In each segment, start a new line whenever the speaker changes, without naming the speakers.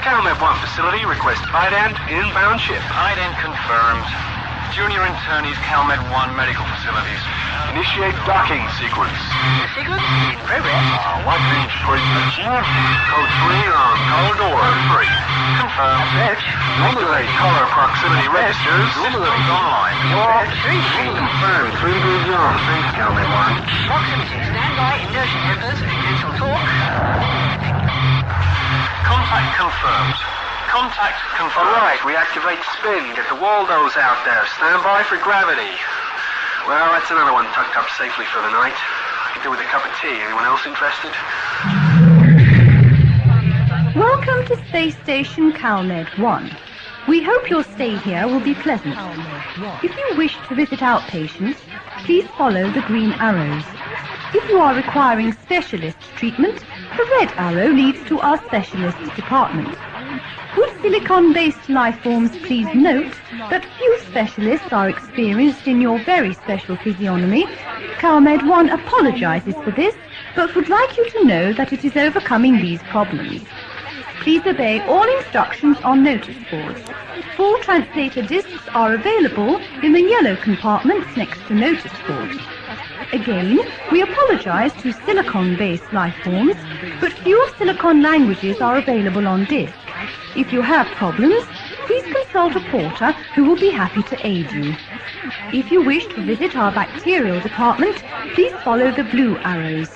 CalMed 1 facility request Maenad inbound ship.
Maenad confirmed. Junior internees, CalMed 1 medical facilities.
Initiate docking sequence.
Sequence in progress.
One range frequency. Code 3 on corridor 3.
Confirmed.
Approach.
Regulate color proximity registers.
Systems online.
Approach 3.
Confirmed. 3 moves on. Thanks, CalMed 1.
Proximity. Standby. Inertia tempers. Cancel talk.
Contact confirmed. Contact confirmed.
Alright, reactivate spin. Get the Waldos out there. Stand by for gravity. Well, that's another one tucked up safely for the night. I could do with a cup of tea. Anyone else interested?
Welcome to Space Station CalMed 1. We hope your stay here will be pleasant. If you wish to visit outpatients, please follow the green arrows. If you are requiring specialist treatment, the red arrow leads to our specialist department. With silicon-based life forms, please note that few specialists are experienced in your very special physiognomy. CalMed 1 apologizes for this, but would like you to know that it is overcoming these problems. Please obey all instructions on notice boards. Full translator discs are available in the yellow compartments next to notice boards. Again, we apologize to silicon-based life forms, but few silicon languages are available on disk. If you have problems, please consult a porter who will be happy to aid you. If you wish to visit our bacterial department, please follow the blue arrows.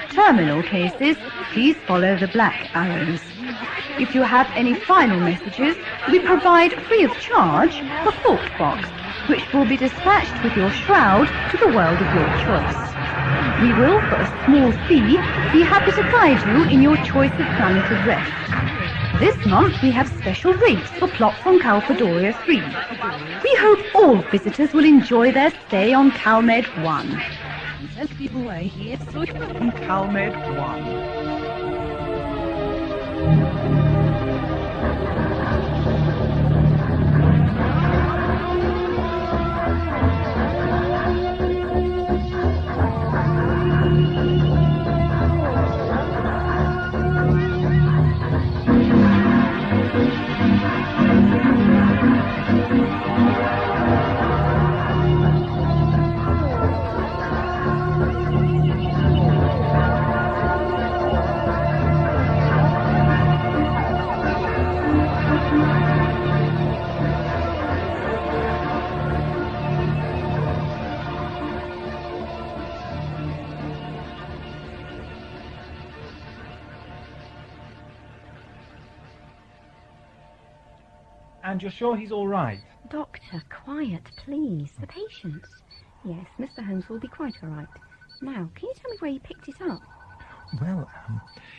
Terminal cases, please follow the black arrows. If you have any final messages, we provide free of charge a thought box, which will be dispatched with your shroud to the world of your choice. We will, for a small fee, be happy to guide you in your choice of planet of rest. This month we have special rates for plots on Calpadoria 3. We hope all visitors will enjoy their stay on CalMed 1.
People are here on CalMed 1.
And you're sure he's all right?
Doctor, quiet, please. The patients. Yes, Mr. Holmes will be quite all right. Now, can you tell me where he picked it up?
Well,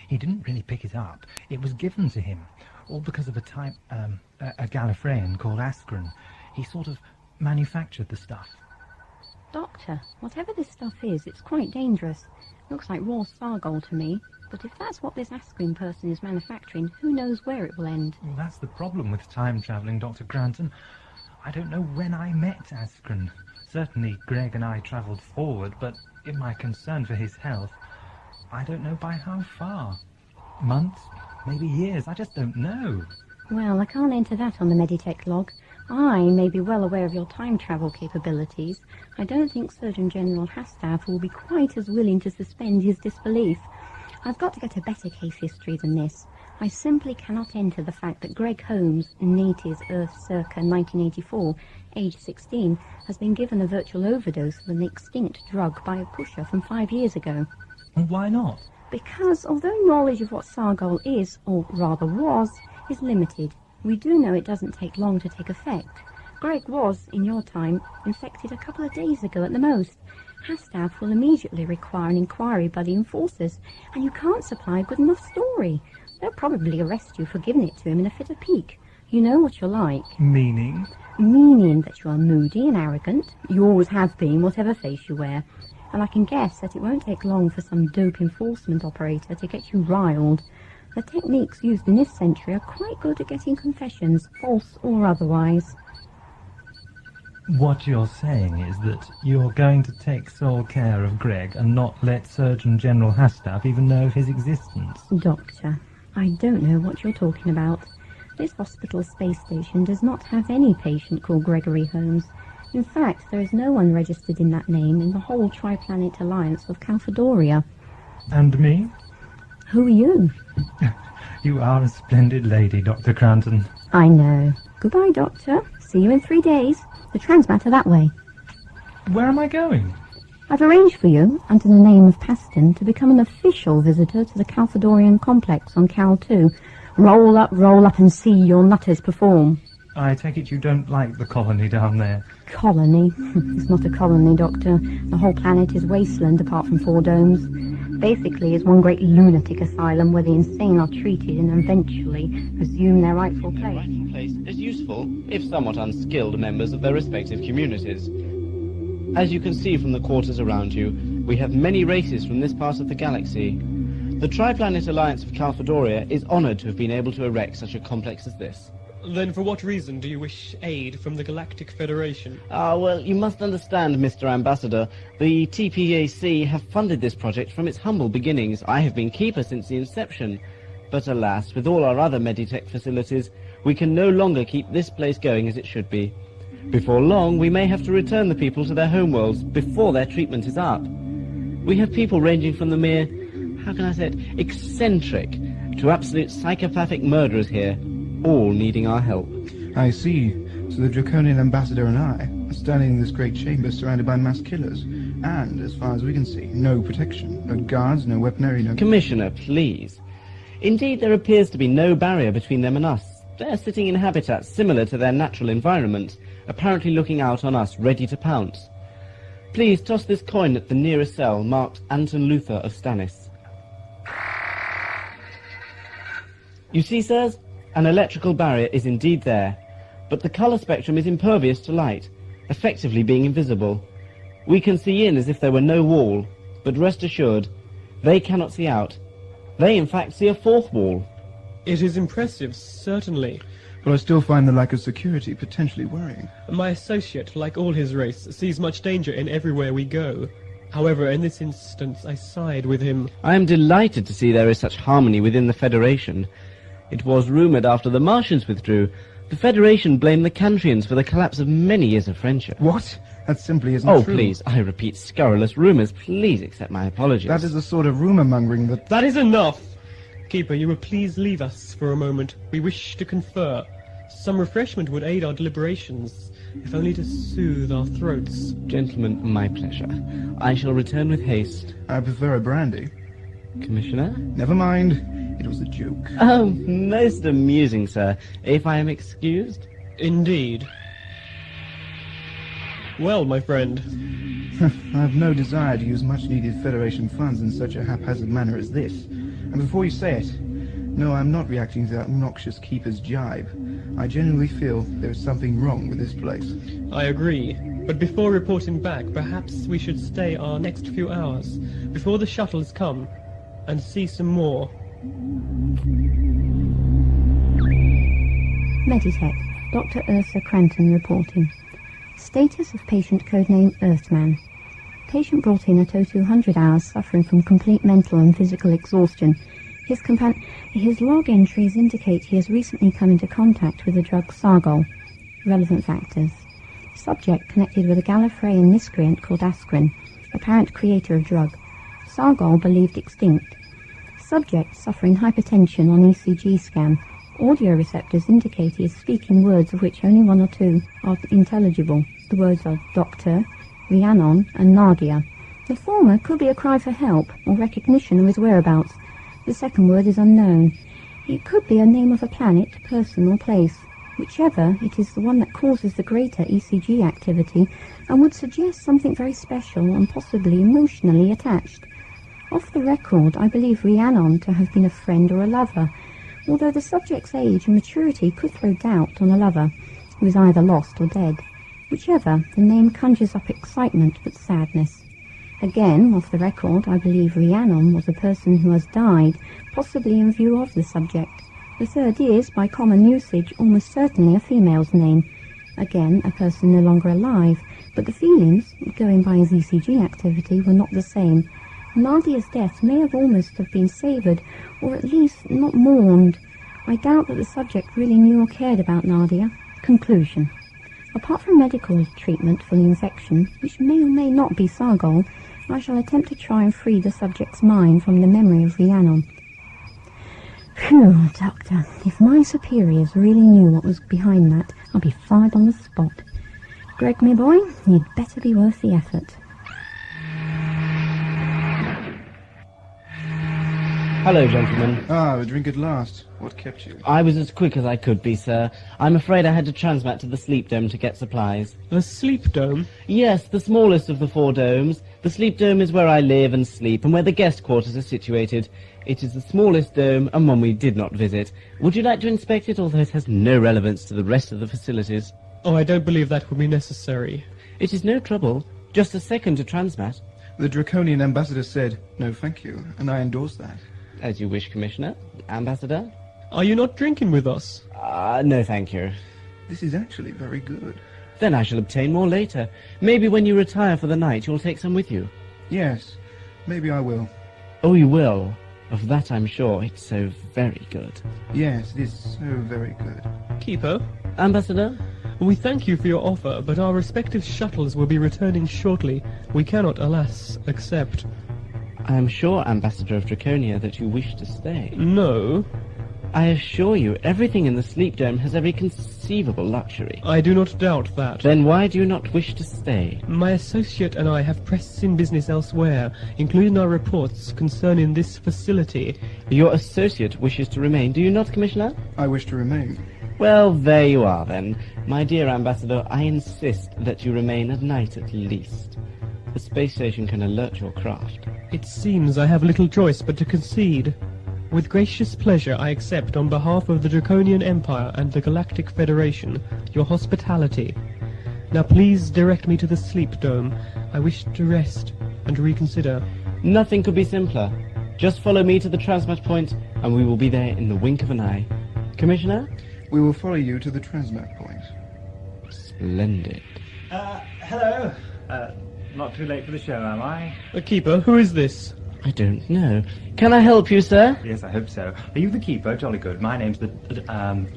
he didn't really pick it up. It was given to him, all because of a type, a Gallifreyan called Askren. He sort of manufactured the stuff.
Doctor, whatever this stuff is, it's quite dangerous. Looks like raw Sargol to me. But if that's what this Askren person is manufacturing, who knows where it will end?
Well, that's the problem with time-travelling, Dr. Granton. I don't know when I met Askren. Certainly Greg and I travelled forward, but in my concern for his health, I don't know by how far. Months, maybe years, I just don't know.
Well, I can't enter that on the Meditech log. I may be well aware of your time travel capabilities. I don't think Surgeon General Hastaff will be quite as willing to suspend his disbelief. I've got to get a better case history than this. I simply cannot enter the fact that Greg Holmes, native Earth circa 1984, age 16, has been given a virtual overdose of an extinct drug by a pusher from 5 years ago.
And why not?
Because although knowledge of what Sargol is, or rather was, is limited, we do know it doesn't take long to take effect. Greg was, in your time, infected a couple of days ago at the most. Hastaff will immediately require an inquiry by the enforcers, and you can't supply a good enough story. They'll probably arrest you for giving it to him in a fit of pique. You know what you're like.
Meaning?
Meaning that you are moody and arrogant. You always have been, whatever face you wear. And I can guess that it won't take long for some dope enforcement operator to get you riled. The techniques used in this century are quite good at getting confessions, false or otherwise.
What you're saying is that you're going to take sole care of Greg and not let Surgeon General Hastaff even know of his existence.
Doctor, I don't know what you're talking about. This hospital space station does not have any patient called Gregory Holmes. In fact, there is no one registered in that name in the whole Tri-Planet Alliance of Calphadoria.
And me?
Who are you?
You are a splendid lady, Dr. Cranton.
I know. Goodbye, Doctor. See you in 3 days. The trams matter that way.
Where am I going?
I've arranged for you, under the name of Paston, to become an official visitor to the Calphadorian complex on Cal 2. Roll up and see your nutters perform.
I take it you don't like the colony down there.
Colony? It's not a colony, Doctor. The whole planet is wasteland apart from 4 domes. Basically, it's one great lunatic asylum where the insane are treated and eventually resume their rightful place.
Place is useful, if somewhat unskilled, members of their respective communities. As you can see from the quarters around you, we have many races from this part of the galaxy. The Tri-Planet Alliance of Calphadoria is honoured to have been able to erect such a complex as this.
Then for what reason do you wish aid from the Galactic Federation?
Well, you must understand, Mr. Ambassador, the TPAC have funded this project from its humble beginnings. I have been keeper since the inception. But alas, with all our other Meditech facilities, we can no longer keep this place going as it should be. Before long, we may have to return the people to their homeworlds before their treatment is up. We have people ranging from the mere, how can I say it, eccentric, to absolute psychopathic murderers here, all needing our help.
I see. So the Draconian Ambassador and I are standing in this great chamber surrounded by mass killers. And, as far as we can see, no protection. No guards, no weaponry, no...
Commissioner, please. Indeed, there appears to be no barrier between them and us. They're sitting in habitats similar to their natural environment, apparently looking out on us, ready to pounce. Please toss this coin at the nearest cell, marked Anton Luther of Stannis. You see, sirs? An electrical barrier is indeed there, but the colour spectrum is impervious to light, effectively being invisible. We can see in as if there were no wall, but rest assured, they cannot see out. They, in fact, see a 4th wall.
It is impressive, certainly.
But I still find the lack of security potentially worrying.
My associate, like all his race, sees much danger in everywhere we go. However, in this instance, I side with him.
I am delighted to see there is such harmony within the Federation. It was rumoured after the Martians withdrew, the Federation blamed the Cantrians for the collapse of many years of friendship.
What? That simply isn't
true. Oh,
true.
Please, I repeat scurrilous rumours. Please accept my apologies.
That is the sort of rumour-mongering that...
That is enough! Keeper, you will please leave us for a moment. We wish to confer. Some refreshment would aid our deliberations, if only to soothe our throats.
Gentlemen, my pleasure. I shall return with haste.
I prefer a brandy.
Commissioner?
Never mind. It was a joke.
Oh, most amusing, sir. If I am excused?
Indeed. Well, my friend.
I have no desire to use much-needed Federation funds in such a haphazard manner as this. And before you say it, no, I'm not reacting to that obnoxious keeper's jibe. I genuinely feel there is something wrong with this place.
I agree. But before reporting back, perhaps we should stay our next few hours, before the shuttles come, and see some more.
Meditech, Dr. Ursa Cranton reporting. Status of patient codename Earthman. Patient brought in at 0200 hours suffering from complete mental and physical exhaustion. His log entries indicate he has recently come into contact with the drug Sargol. Relevant factors. Subject connected with a Gallifreyan miscreant called Askren, apparent creator of drug. Sargol believed extinct. Subject suffering hypertension on ECG scan. Audio receptors indicate he is speaking words of which only 1 or 2 are intelligible. The words are Doctor, Rhiannon, and Nadia. The former could be a cry for help or recognition of his whereabouts. The second word is unknown. It could be a name of a planet, person, or place. Whichever, it is the one that causes the greater ECG activity and would suggest something very special and possibly emotionally attached. Off the record, I believe Rhiannon to have been a friend or a lover, although the subject's age and maturity could throw doubt on a lover, who is either lost or dead. Whichever, the name conjures up excitement but sadness. Again, off the record, I believe Rhiannon was a person who has died, possibly in view of the subject. The third is, by common usage, almost certainly a female's name. Again, a person no longer alive, but the feelings, going by his ECG activity, were not the same. Nadia's death may have almost have been savoured, or at least not mourned. I doubt that the subject really knew or cared about Nadia. Conclusion. Apart from medical treatment for the infection, which may or may not be Sargol, I shall attempt to try and free the subject's mind from the memory of Rhiannon. Phew, Doctor, if my superiors really knew what was behind that, I'd be fired on the spot. Greg, my boy, you'd better be worth the effort.
Hello, gentlemen.
Ah, the drink at last. What kept you?
I was as quick as I could be, sir. I'm afraid I had to transmat to the sleep dome to get supplies.
The sleep dome?
Yes, the smallest of the 4 domes. The sleep dome is where I live and sleep, and where the guest quarters are situated. It is the smallest dome, and one we did not visit. Would you like to inspect it, although it has no relevance to the rest of the facilities?
Oh, I don't believe that would be necessary.
It is no trouble. Just a second to transmat.
The Draconian ambassador said, no thank you, and I endorse that.
As you wish, Commissioner. Ambassador?
Are you not drinking with us?
No thank you.
This is actually very good.
Then I shall obtain more later. Maybe when you retire for the night, you'll take some with you.
Yes, maybe I will.
Oh, you will? Of that I'm sure. It's so very good.
Yes, it is so very good.
Keeper?
Ambassador?
We thank you for your offer, but our respective shuttles will be returning shortly. We cannot, alas, accept.
I am sure, Ambassador of Draconia, that you wish to stay.
No.
I assure you, everything in the sleep dome has every conceivable luxury.
I do not doubt that.
Then why do you not wish to stay?
My associate and I have pressing business elsewhere, including our reports concerning this facility.
Your associate wishes to remain, do you not, Commissioner?
I wish to remain.
Well, there you are, then. My dear Ambassador, I insist that you remain at night at least. The space station can alert your craft.
It seems I have little choice but to concede. With gracious pleasure I accept on behalf of the Draconian Empire and the Galactic Federation your hospitality. Now please direct me to the sleep dome. I wish to rest and reconsider.
Nothing could be simpler. Just follow me to the transmat point and we will be there in the wink of an eye. Commissioner?
We will follow you to the transmat point.
Splendid.
Hello. Not too late for the show, am I?
Keeper, who is this?
I don't know. Can I help you, sir?
Yes, I hope so. Are you the keeper? Jolly good. My name's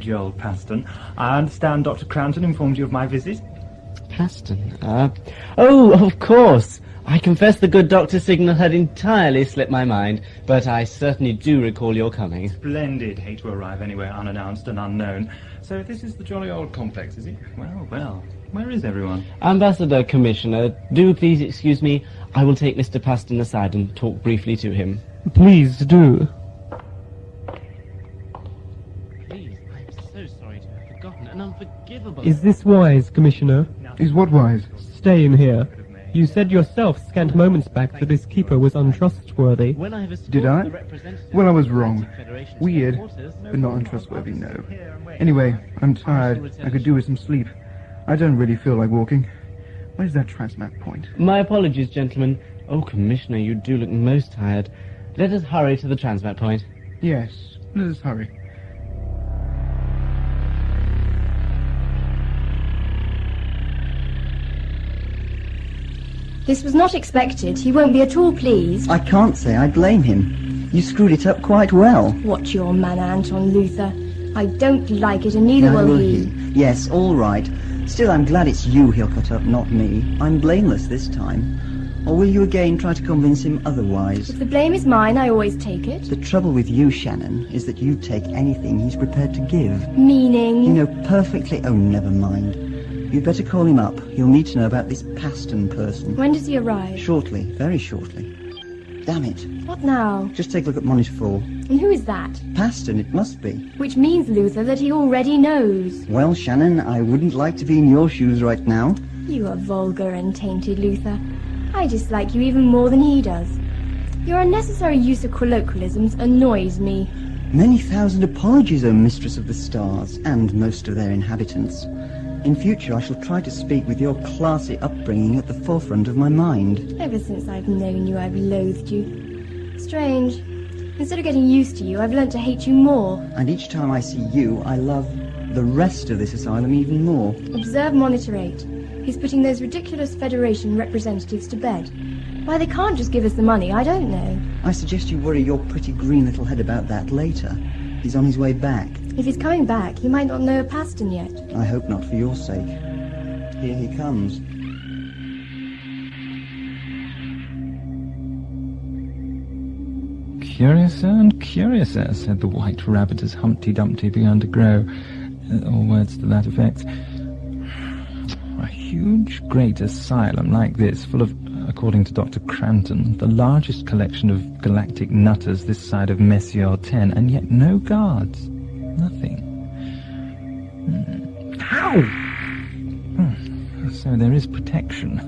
Joel Paston. I understand Dr. Cranton informed you of my visit.
Paston? Oh, of course. I confess the good Dr. Signal had entirely slipped my mind, but I certainly do recall your coming.
Splendid. Hate to arrive anywhere unannounced and unknown. So this is the jolly old complex, is it? Well, well. Where is everyone?
Ambassador, Commissioner, do please excuse me. I will take Mr. Paston aside and talk briefly to him.
Please do.
Please, I'm so sorry to have forgotten. An unforgivable...
Is this wise, Commissioner?
Is what wise?
Staying here. You said yourself scant moments back that this keeper was untrustworthy.
When I have
Did I?
the representative
Well, I was
of the
wrong.
Federation's
Weird,
headquarters,
but not untrustworthy, no. Anyway, I'm tired. I could do with some sleep. I don't really feel like walking. Where's that transmat point?
My apologies, gentlemen. Oh, Commissioner, you do look most tired. Let us hurry to the transmat point.
Yes, let us hurry.
This was not expected. He won't be at all pleased.
I can't say I blame him. You screwed it up quite well.
Watch your manner, Anton Luther. I don't like it, and neither will he.
Yes, all right. Still, I'm glad it's you he'll cut up, not me. I'm blameless this time. Or will you again try to convince him otherwise?
If the blame is mine, I always take it.
The trouble with you, Shannon, is that you take anything he's prepared to give.
Meaning?
You know perfectly... Oh, never mind. You'd better call him up. You'll need to know about this Paston person.
When does he arrive?
Shortly, very shortly. Damn it.
What now?
Just take a look at Monitor 4.
And who is that?
Paston, it must be.
Which means, Luther, that he already knows.
Well, Shannon, I wouldn't like to be in your shoes right now.
You are vulgar and tainted, Luther. I dislike you even more than he does. Your unnecessary use of colloquialisms annoys me.
Many thousand apologies, O Mistress of the Stars, and most of their inhabitants. In future, I shall try to speak with your classy upbringing at the forefront of my mind.
Ever since I've known you, I've loathed you. Strange. Instead of getting used to you, I've learnt to hate you more.
And each time I see you, I love the rest of this asylum even more.
Observe Monitor 8. He's putting those ridiculous Federation representatives to bed. Why they can't just give us the money, I don't know.
I suggest you worry your pretty green little head about that later. He's on his way back.
If he's coming back, he might not know Paston yet.
I hope not for your sake. Here he comes.
Curiouser and curiouser, said the white rabbit as Humpty Dumpty began to grow, or words to that effect. A huge, great asylum like this, full of, according to Dr. Cranton, the largest collection of galactic nutters this side of Messier 10, and yet no guards. Nothing. How? So there is protection,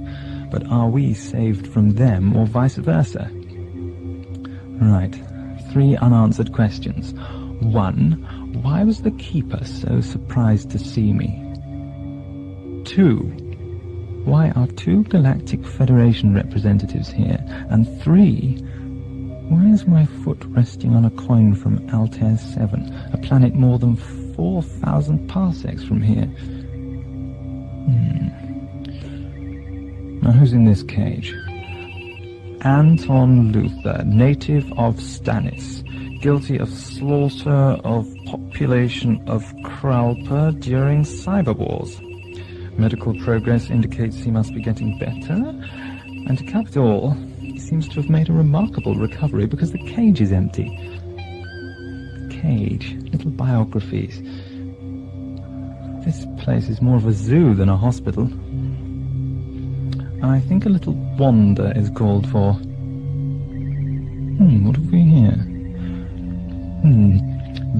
but are we saved from them, or vice versa? Right. 3 unanswered questions. 1. Why was the keeper so surprised to see me? 2. Why are 2 Galactic Federation representatives here? And 3. Why is my foot resting on a coin from Altair 7, a planet more than 4,000 parsecs from here? Now who's in this cage? Anton Luther, native of Stannis, guilty of slaughter of population of Kralpa during cyber wars. Medical progress indicates he must be getting better, and to cap it all, he seems to have made a remarkable recovery because the cage is empty. Cage, little biographies. This place is more of a zoo than a hospital. I think a little wander is called for. What have we here?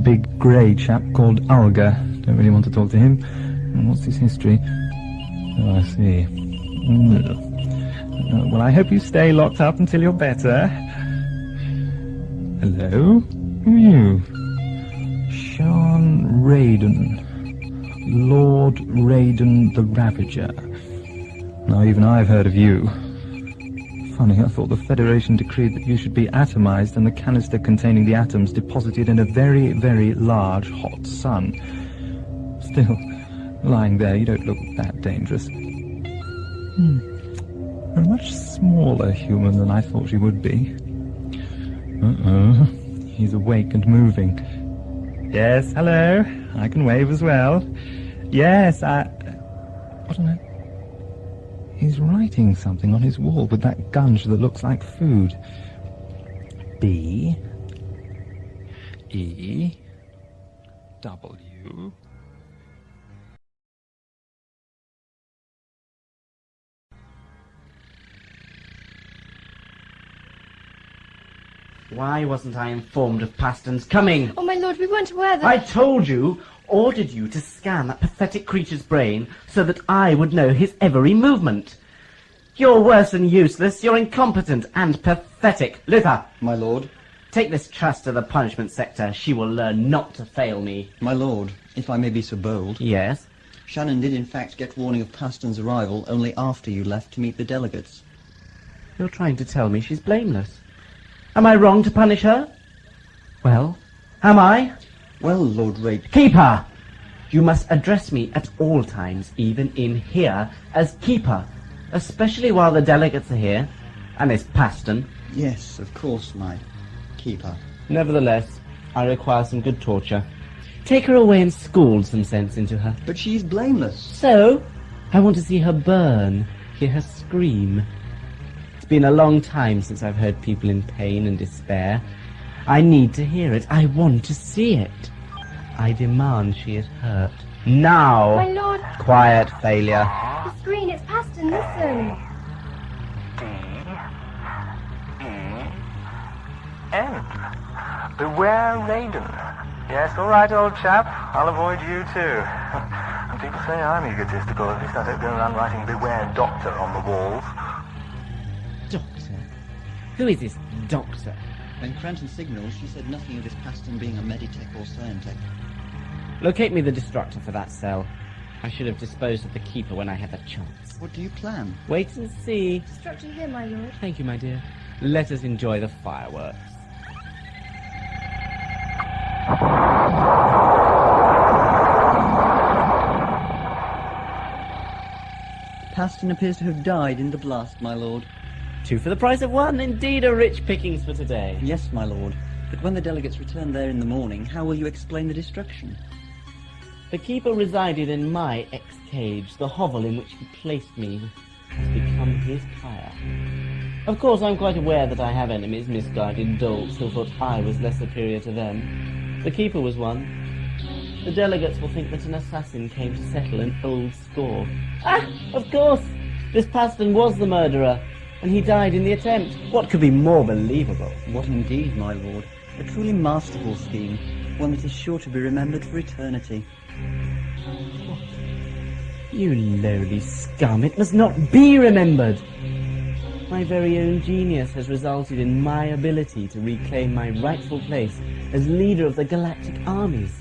Big grey chap called Alga. Don't really want to talk to him. And what's his history? Oh, I see. Well, I hope you stay locked up until you're better. Hello? Who are you? Sean Raiden. Lord Raiden the Ravager. Now, even I've heard of you. Funny, I thought the Federation decreed that you should be atomized and the canister containing the atoms deposited in a very, very large hot sun. Still, lying there, you don't look that dangerous. A much smaller human than I thought you would be. He's awake and moving. Yes, hello. I can wave as well. Yes, what on earth? He's writing something on his wall with that gunge that looks like food. B E W.
Why wasn't I informed of Paston's coming?
Oh, my lord, we weren't aware that...
I told you, ordered you to scan that pathetic creature's brain so that I would know his every movement. You're worse than useless, you're incompetent and pathetic. Luther!
My lord?
Take this trust to the punishment sector. She will learn not to fail me.
My lord, if I may be so bold.
Yes?
Shannon did in fact get warning of Paston's arrival only after you left to meet the delegates.
You're trying to tell me she's blameless. Am I wrong to punish her? Well, am I?
Well, Lord Raid...
Keeper! You must address me at all times, even in here, as Keeper, especially while the delegates are here, and Miss Paston.
Yes, of course, my Keeper.
Nevertheless, I require some good torture. Take her away and school some sense into her.
But she's blameless.
So, I want to see her burn, hear her scream. It's been a long time since I've heard people in pain and despair. I need to hear it. I want to see it. I demand she is hurt. Now!
My lord!
Quiet, failure.
The screen, it's Paston, listen!
D-E-N. Beware Raiden. Yes, all right, old chap. I'll avoid you too. And people say I'm egotistical. At least I don't go around writing "Beware Doctor" on the walls.
Doctor? Who is this doctor?
When Cranton signaled, she said nothing of this Paston being a Meditech or Scientech.
Locate me the destructor for that cell. I should have disposed of the Keeper when I had the chance.
What do you plan?
Wait and see.
Destructor here, my lord.
Thank you, my dear. Let us enjoy the fireworks.
Paston appears to have died in the blast, my lord.
Two for the price of one. Indeed, a rich pickings for today.
Yes, my lord. But when the delegates return there in the morning, how will you explain the destruction?
The keeper resided in my ex-cage. The hovel in which he placed me has become his pyre. Of course, I'm quite aware that I have enemies, misguided dolts who thought I was less superior to them. The keeper was one. The delegates will think that an assassin came to settle an old score. Ah, of course! This Paston was the murderer, and he died in the attempt. What could be more believable?
What indeed, my lord. A truly masterful scheme, one that is sure to be remembered for eternity.
You lowly scum, it must not be remembered! My very own genius has resulted in my ability to reclaim my rightful place as leader of the galactic armies.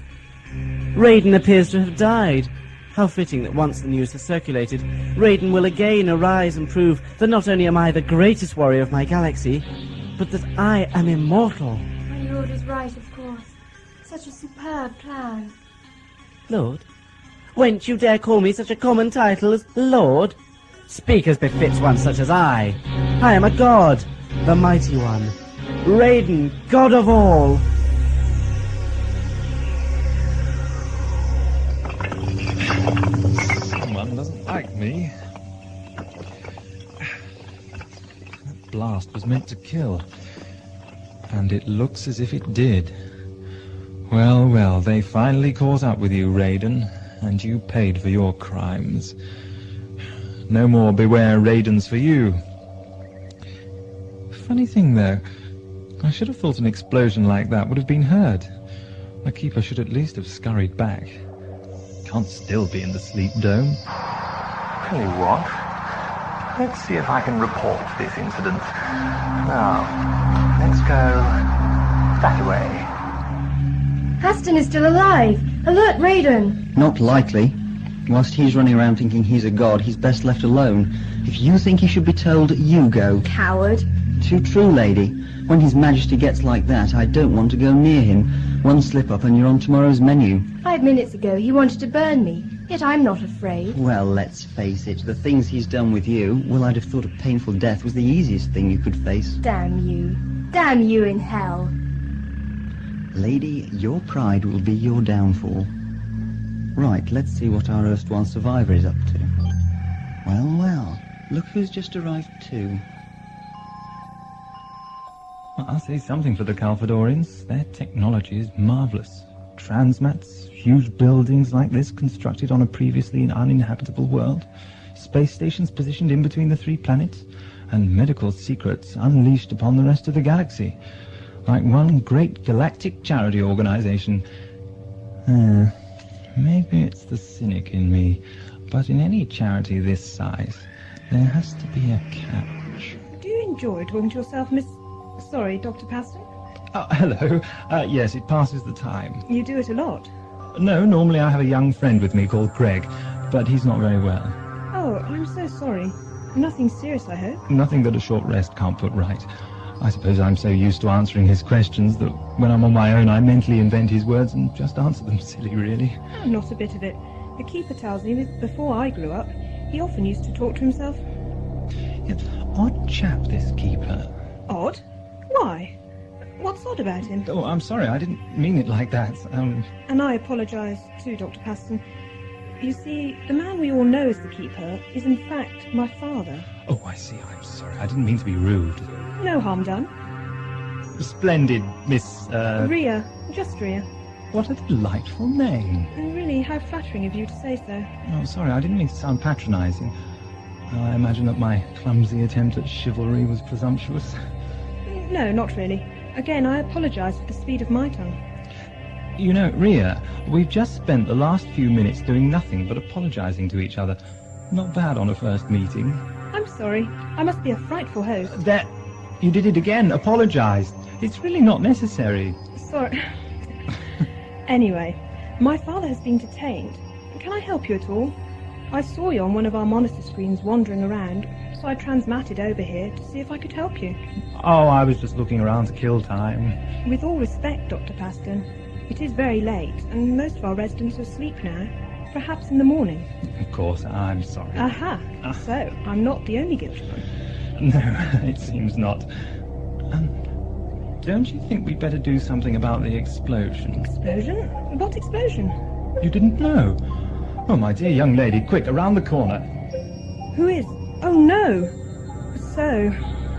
Raiden appears to have died. How fitting that once the news has circulated, Raiden will again arise and prove that not only am I the greatest warrior of my galaxy, but that I am immortal.
My lord is right, of course. Such a superb plan.
Lord? Whence you dare call me such a common title as Lord? Speak as befits one such as I. I am a god, the mighty one. Raiden, god of all.
Someone doesn't like me. That blast was meant to kill. And it looks as if it did. Well, well, they finally caught up with you, Raiden, and you paid for your crimes. No more beware Raidens for you. Funny thing, though, I should have thought an explosion like that would have been heard. The keeper should at least have scurried back. Can't still be in the sleep dome.
Tell you what, let's see if I can report this incident. Now, let's go that way.
Paston is still alive. Alert Raiden.
Not likely. Whilst he's running around thinking he's a god, he's best left alone. If you think he should be told, you go.
Coward.
Too true, lady. When His Majesty gets like that, I don't want to go near him. One slip up and you're on tomorrow's menu.
5 minutes ago he wanted to burn me, yet I'm not afraid.
Well, let's face it, the things he's done with you, well, I'd have thought a painful death was the easiest thing you could face.
Damn you. Damn you in hell.
Lady, your pride will be your downfall. Right, let's see what our erstwhile survivor is up to. Well, well, look who's just arrived too.
Well, I'll say something for the Calfadorians. Their technology is marvellous. Transmats, huge buildings like this constructed on a previously uninhabitable world, space stations positioned in between the 3 planets, and medical secrets unleashed upon the rest of the galaxy. Like one great galactic charity organization. Maybe it's the cynic in me, but in any charity this size, there has to be a catch.
Do you enjoy talking to yourself, Sorry, Dr. Paston?
Oh, hello. Yes, it passes the time.
You do it a lot.
No, normally I have a young friend with me called Greg, but he's not very well.
Oh, I'm so sorry. Nothing serious, I hope?
Nothing that a short rest can't put right. I suppose I'm so used to answering his questions that when I'm on my own I mentally invent his words and just answer them silly, really.
Oh, not a bit of it. The keeper tells me that before I grew up, he often used to talk to himself.
Yeah, odd chap, this keeper.
Odd? Why? What's odd about him?
Oh, I'm sorry, I didn't mean it like that.
And I apologise too, Dr. Paston. You see, the man we all know as the keeper is in fact my father.
Oh, I see, I'm sorry. I didn't mean to be rude.
No harm done.
Splendid, Miss,
Rhea. Just Rhea.
What a delightful name.
And really, how flattering of you to say so.
Oh, sorry, I didn't mean to sound patronising. I imagine that my clumsy attempt at chivalry was presumptuous.
No, not really. Again, I apologise for the speed of my tongue.
You know, Rhea, we've just spent the last few minutes doing nothing but apologising to each other. Not bad on a first meeting.
I'm sorry. I must be a frightful host.
There, you did it again. Apologised. It's really not necessary.
Sorry. Anyway, my father has been detained. Can I help you at all? I saw you on one of our monitor screens wandering around, so I transmatted over here to see if I could help you.
Oh, I was just looking around to kill time.
With all respect, Dr. Paston, it is very late, and most of our residents are asleep now. Perhaps in the morning.
Of course, I'm sorry.
Aha! So, I'm not the only guilty one.
No, it seems not. Don't you think we'd better do something about the explosion?
Explosion? What explosion?
You didn't know? Oh, my dear young lady, quick, around the corner.
Who is? Oh, no! So,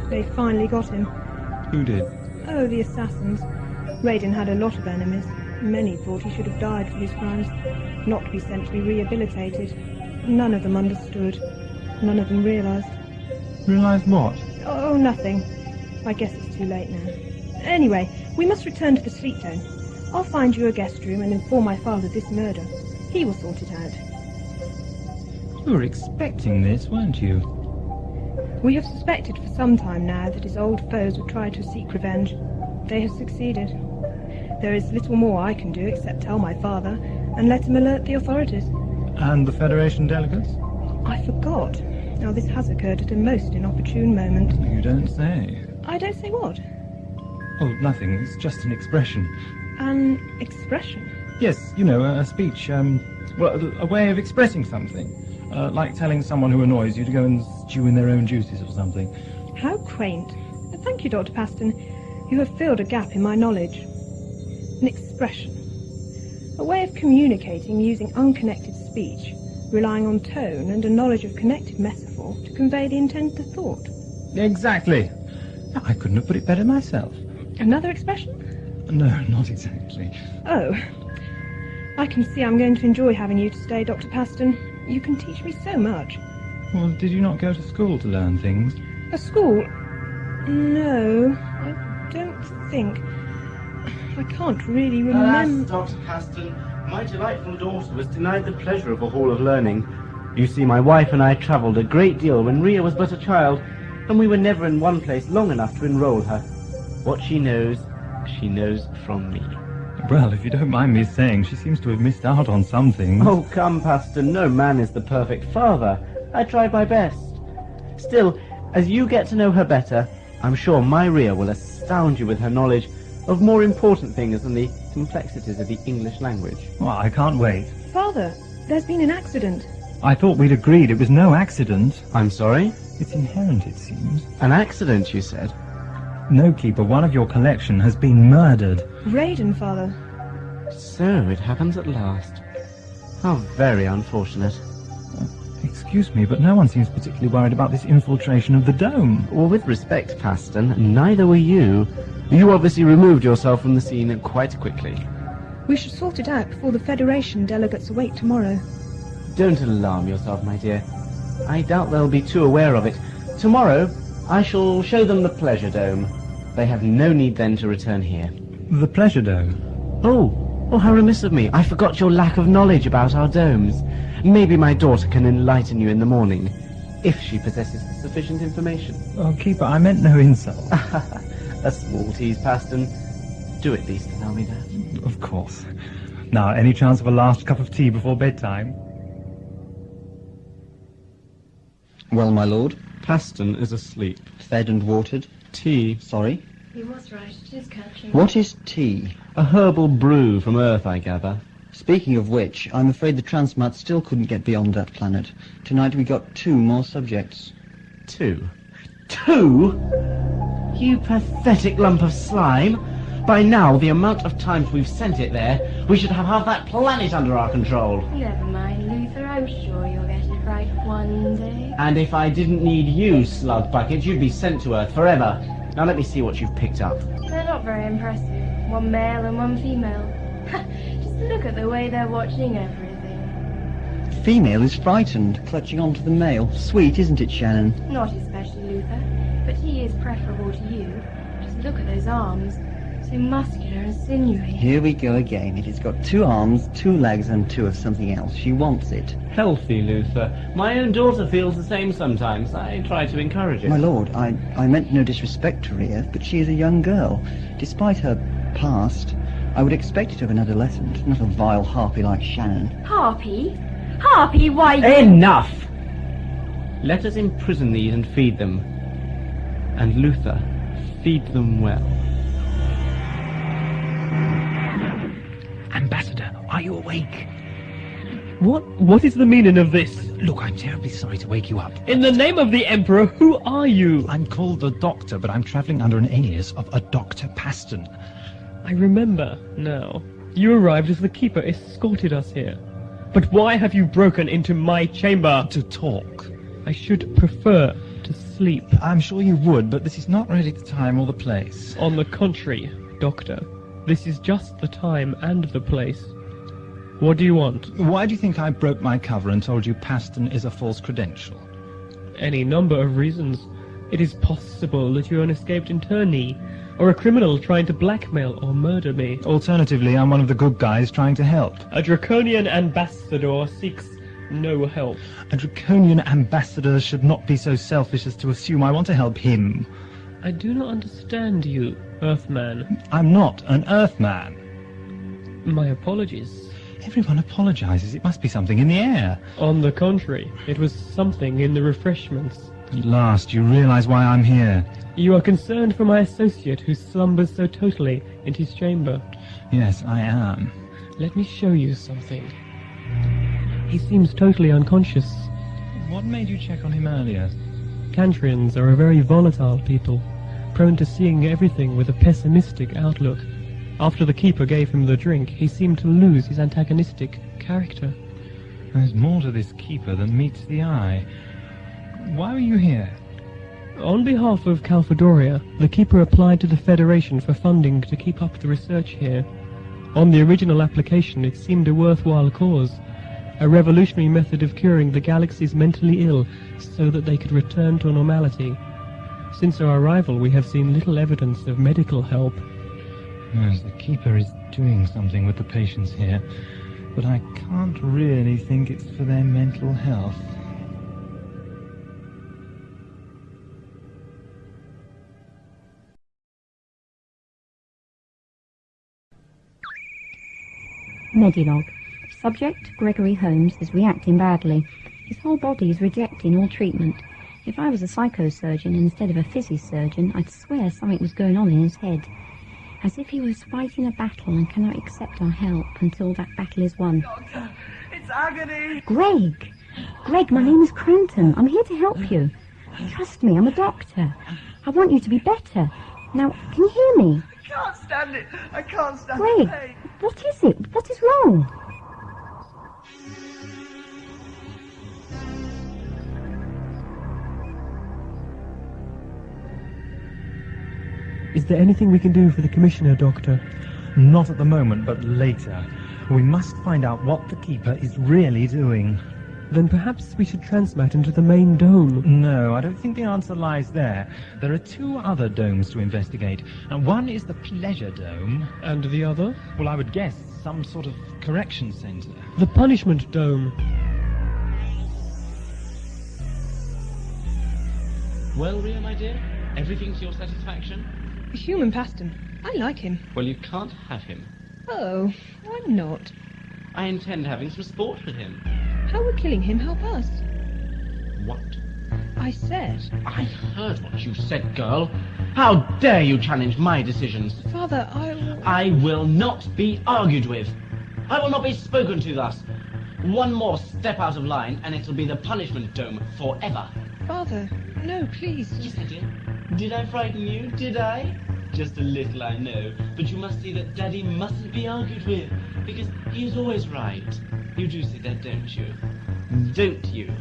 they finally got him.
Who did?
Oh, the assassins. Raiden had a lot of enemies. Many thought he should have died for his crimes, not to be sent to be rehabilitated. None of them understood. None of them realised.
Realised what?
Oh, nothing. I guess it's too late now. Anyway, we must return to the sleep dome. I'll find you a guest room and inform my father of this murder. He will sort it out.
You were expecting this, weren't you?
We have suspected for some time now that his old foes would try to seek revenge. They have succeeded. There is little more I can do except tell my father and let him alert the authorities.
And the Federation delegates?
I forgot. Now, this has occurred at a most inopportune moment.
You don't say.
I don't say what?
Oh, nothing. It's just an expression.
An expression?
Yes, you know, a speech, well, a way of expressing something. Like telling someone who annoys you to go and stew in their own juices or something.
How quaint. Thank you, Dr. Paston. You have filled a gap in my knowledge. An expression. A way of communicating using unconnected speech, relying on tone and a knowledge of connected metaphor to convey the intended thought.
Exactly. I couldn't have put it better myself.
Another expression?
No, not exactly.
Oh. I can see I'm going to enjoy having you to stay, Dr. Paston. You can teach me so much.
Well, did you not go to school to learn things?
A school? No, I don't think. I can't really remember...
Dr. Paston, my delightful daughter was denied the pleasure of a hall of learning. You see, my wife and I travelled a great deal when Ria was but a child, and we were never in one place long enough to enroll her. What she knows from me.
Well, if you don't mind me saying, she seems to have missed out on some things.
Oh, come, Paston, no man is the perfect father. I tried my best. Still, as you get to know her better, I'm sure my Ria will astound you with her knowledge of more important things than the complexities of the English language.
Well, I can't wait.
Father, there's been an accident.
I thought we'd agreed it was no accident.
I'm sorry?
It's inherent, it seems.
An accident, you said?
No, Keeper, one of your collection has been murdered.
Raiden, Father.
So, it happens at last. How very unfortunate.
Excuse me, but no one seems particularly worried about this infiltration of the dome.
Well, with respect, Paston, neither were you. You obviously removed yourself from the scene quite quickly.
We should sort it out before the Federation delegates awake tomorrow.
Don't alarm yourself, my dear. I doubt they'll be too aware of it. Tomorrow, I shall show them the Pleasure Dome. They have no need then to return here.
The Pleasure Dome?
Oh, how remiss of me. I forgot your lack of knowledge about our domes. Maybe my daughter can enlighten you in the morning, if she possesses sufficient information.
Oh, Keeper, I meant no insult.
A small tease, Paston. Do at least allow me that.
Of course. Now, any chance of a last cup of tea before bedtime?
Well, my lord?
Paston is asleep.
Fed and watered?
Tea.
Sorry?
He was right, it is catching.
What is tea?
A herbal brew from Earth, I gather.
Speaking of which, I'm afraid the Transmat still couldn't get beyond that planet. Tonight we got 2 more subjects.
2? 2? You pathetic lump of slime. By now, the amount of times we've sent it there, we should have half that planet under our control.
Never mind, Luther, I'm sure you'll get it right one day.
And if I didn't need you, slug bucket, you'd be sent to Earth forever. Now let me see what you've picked up.
They're not very impressive. One male and one female. Just look at the way they're watching everything.
Female is frightened, clutching onto the male. Sweet, isn't it, Shannon?
Not especially, Luther, but he is preferable to you. Just look at those arms. So muscular and sinewy.
Here we go again. It has got 2 arms, 2 legs, and 2 of something else. She wants it.
Healthy, Luther. My own daughter feels the same sometimes. I try to encourage it.
My lord, I meant no disrespect to Ria, but she is a young girl. Despite her past, I would expect it of an adolescent, not a vile harpy like Shannon.
Harpy? Harpy, why...
Enough! Let us imprison these and feed them. And Luther, feed them well.
Ambassador, are you awake?
What is the meaning of this?
Look, I'm terribly sorry to wake you up.
In the name of the Emperor, who are you?
I'm called the Doctor, but I'm travelling under an alias of a Dr. Paston.
I remember now. You arrived as the Keeper escorted us here. But why have you broken into my chamber?
To talk.
I should prefer to sleep.
I'm sure you would, but this is not really the time or the place.
On the contrary, Doctor, this is just the time and the place. What do you want?
Why do you think I broke my cover and told you Paston is a false credential?
Any number of reasons. It is possible that you're an escaped internee, or a criminal trying to blackmail or murder me.
Alternatively, I'm one of the good guys trying to help.
A draconian ambassador seeks no help.
A draconian ambassador should not be so selfish as to assume I want to help him.
I do not understand you, Earthman.
I'm not an Earthman.
My apologies.
Everyone apologizes. It must be something in the air.
On the contrary, it was something in the refreshments.
At last, you realize why I'm here.
You are concerned for my associate who slumbers so totally in his chamber.
Yes, I am.
Let me show you something. He seems totally unconscious.
What made you check on him earlier?
Cantrians are a very volatile people, prone to seeing everything with a pessimistic outlook. After the Keeper gave him the drink, he seemed to lose his antagonistic character.
There's more to this Keeper than meets the eye. Why are you here?
On behalf of Calfadoria, the Keeper applied to the Federation for funding to keep up the research here. On the original application, it seemed a worthwhile cause, a revolutionary method of curing the galaxy's mentally ill so that they could return to normality. Since our arrival, we have seen little evidence of medical help.
Yes, the Keeper is doing something with the patients here, but I can't really think it's for their mental health.
Medilog. Subject, Gregory Holmes, is reacting badly. His whole body is rejecting all treatment. If I was a psychosurgeon instead of a physisurgeon, I'd swear something was going on in his head. As if he was fighting a battle and cannot accept our help until that battle is won.
Doctor, it's agony!
Greg! Greg, my name is Cranton. I'm here to help you. Trust me, I'm a doctor. I want you to be better. Now, can you hear me?
I can't stand it. I can't stand
Greg,
the pain.
what is it? What is wrong?
Is there anything we can do for the Commissioner, Doctor?
Not at the moment, but later. We must find out what the Keeper is really doing.
Then perhaps we should transmat into the main dome.
No, I don't think the answer lies there. There are two other domes to investigate. And one is the Pleasure Dome.
And the other?
Well, I would guess some sort of correction center.
The Punishment Dome.
Well, Rhea, my dear, everything to your satisfaction?
Human Paston. I like him.
Well, you can't have him.
Oh, why not?
I intend having some sport with him.
How would killing him help us?
What?
I said.
I heard what you said, girl. How dare you challenge my decisions?
Father,
I will not be argued with. I will not be spoken to thus. One more step out of line, and it'll be the Punishment Dome forever.
Father, no, please.
Yes, I did. Did I frighten you? Did I? Just a little, I know. But you must see that Daddy mustn't be argued with, because he is always right. You do see that, don't you? Don't you?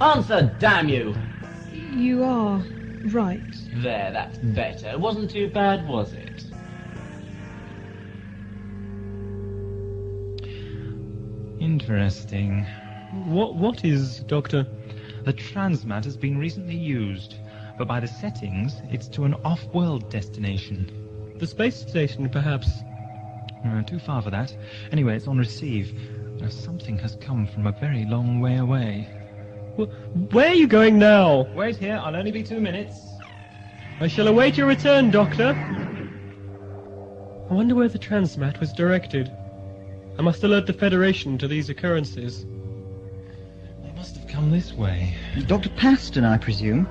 Answer, damn you!
You are right.
There, that's better. It wasn't too bad, was it?
Interesting.
What is, Doctor?
The transmat has been recently used, but by the settings, it's to an off-world destination.
The space station, perhaps?
Too far for that. Anyway, it's on receive. Something has come from a very long way away.
Where are you going now?
Wait here, I'll only be 2 minutes.
I shall await your return, Doctor. I wonder where the transmat was directed. I must alert the Federation to these occurrences.
They must have come this way.
Dr. Paston, I presume?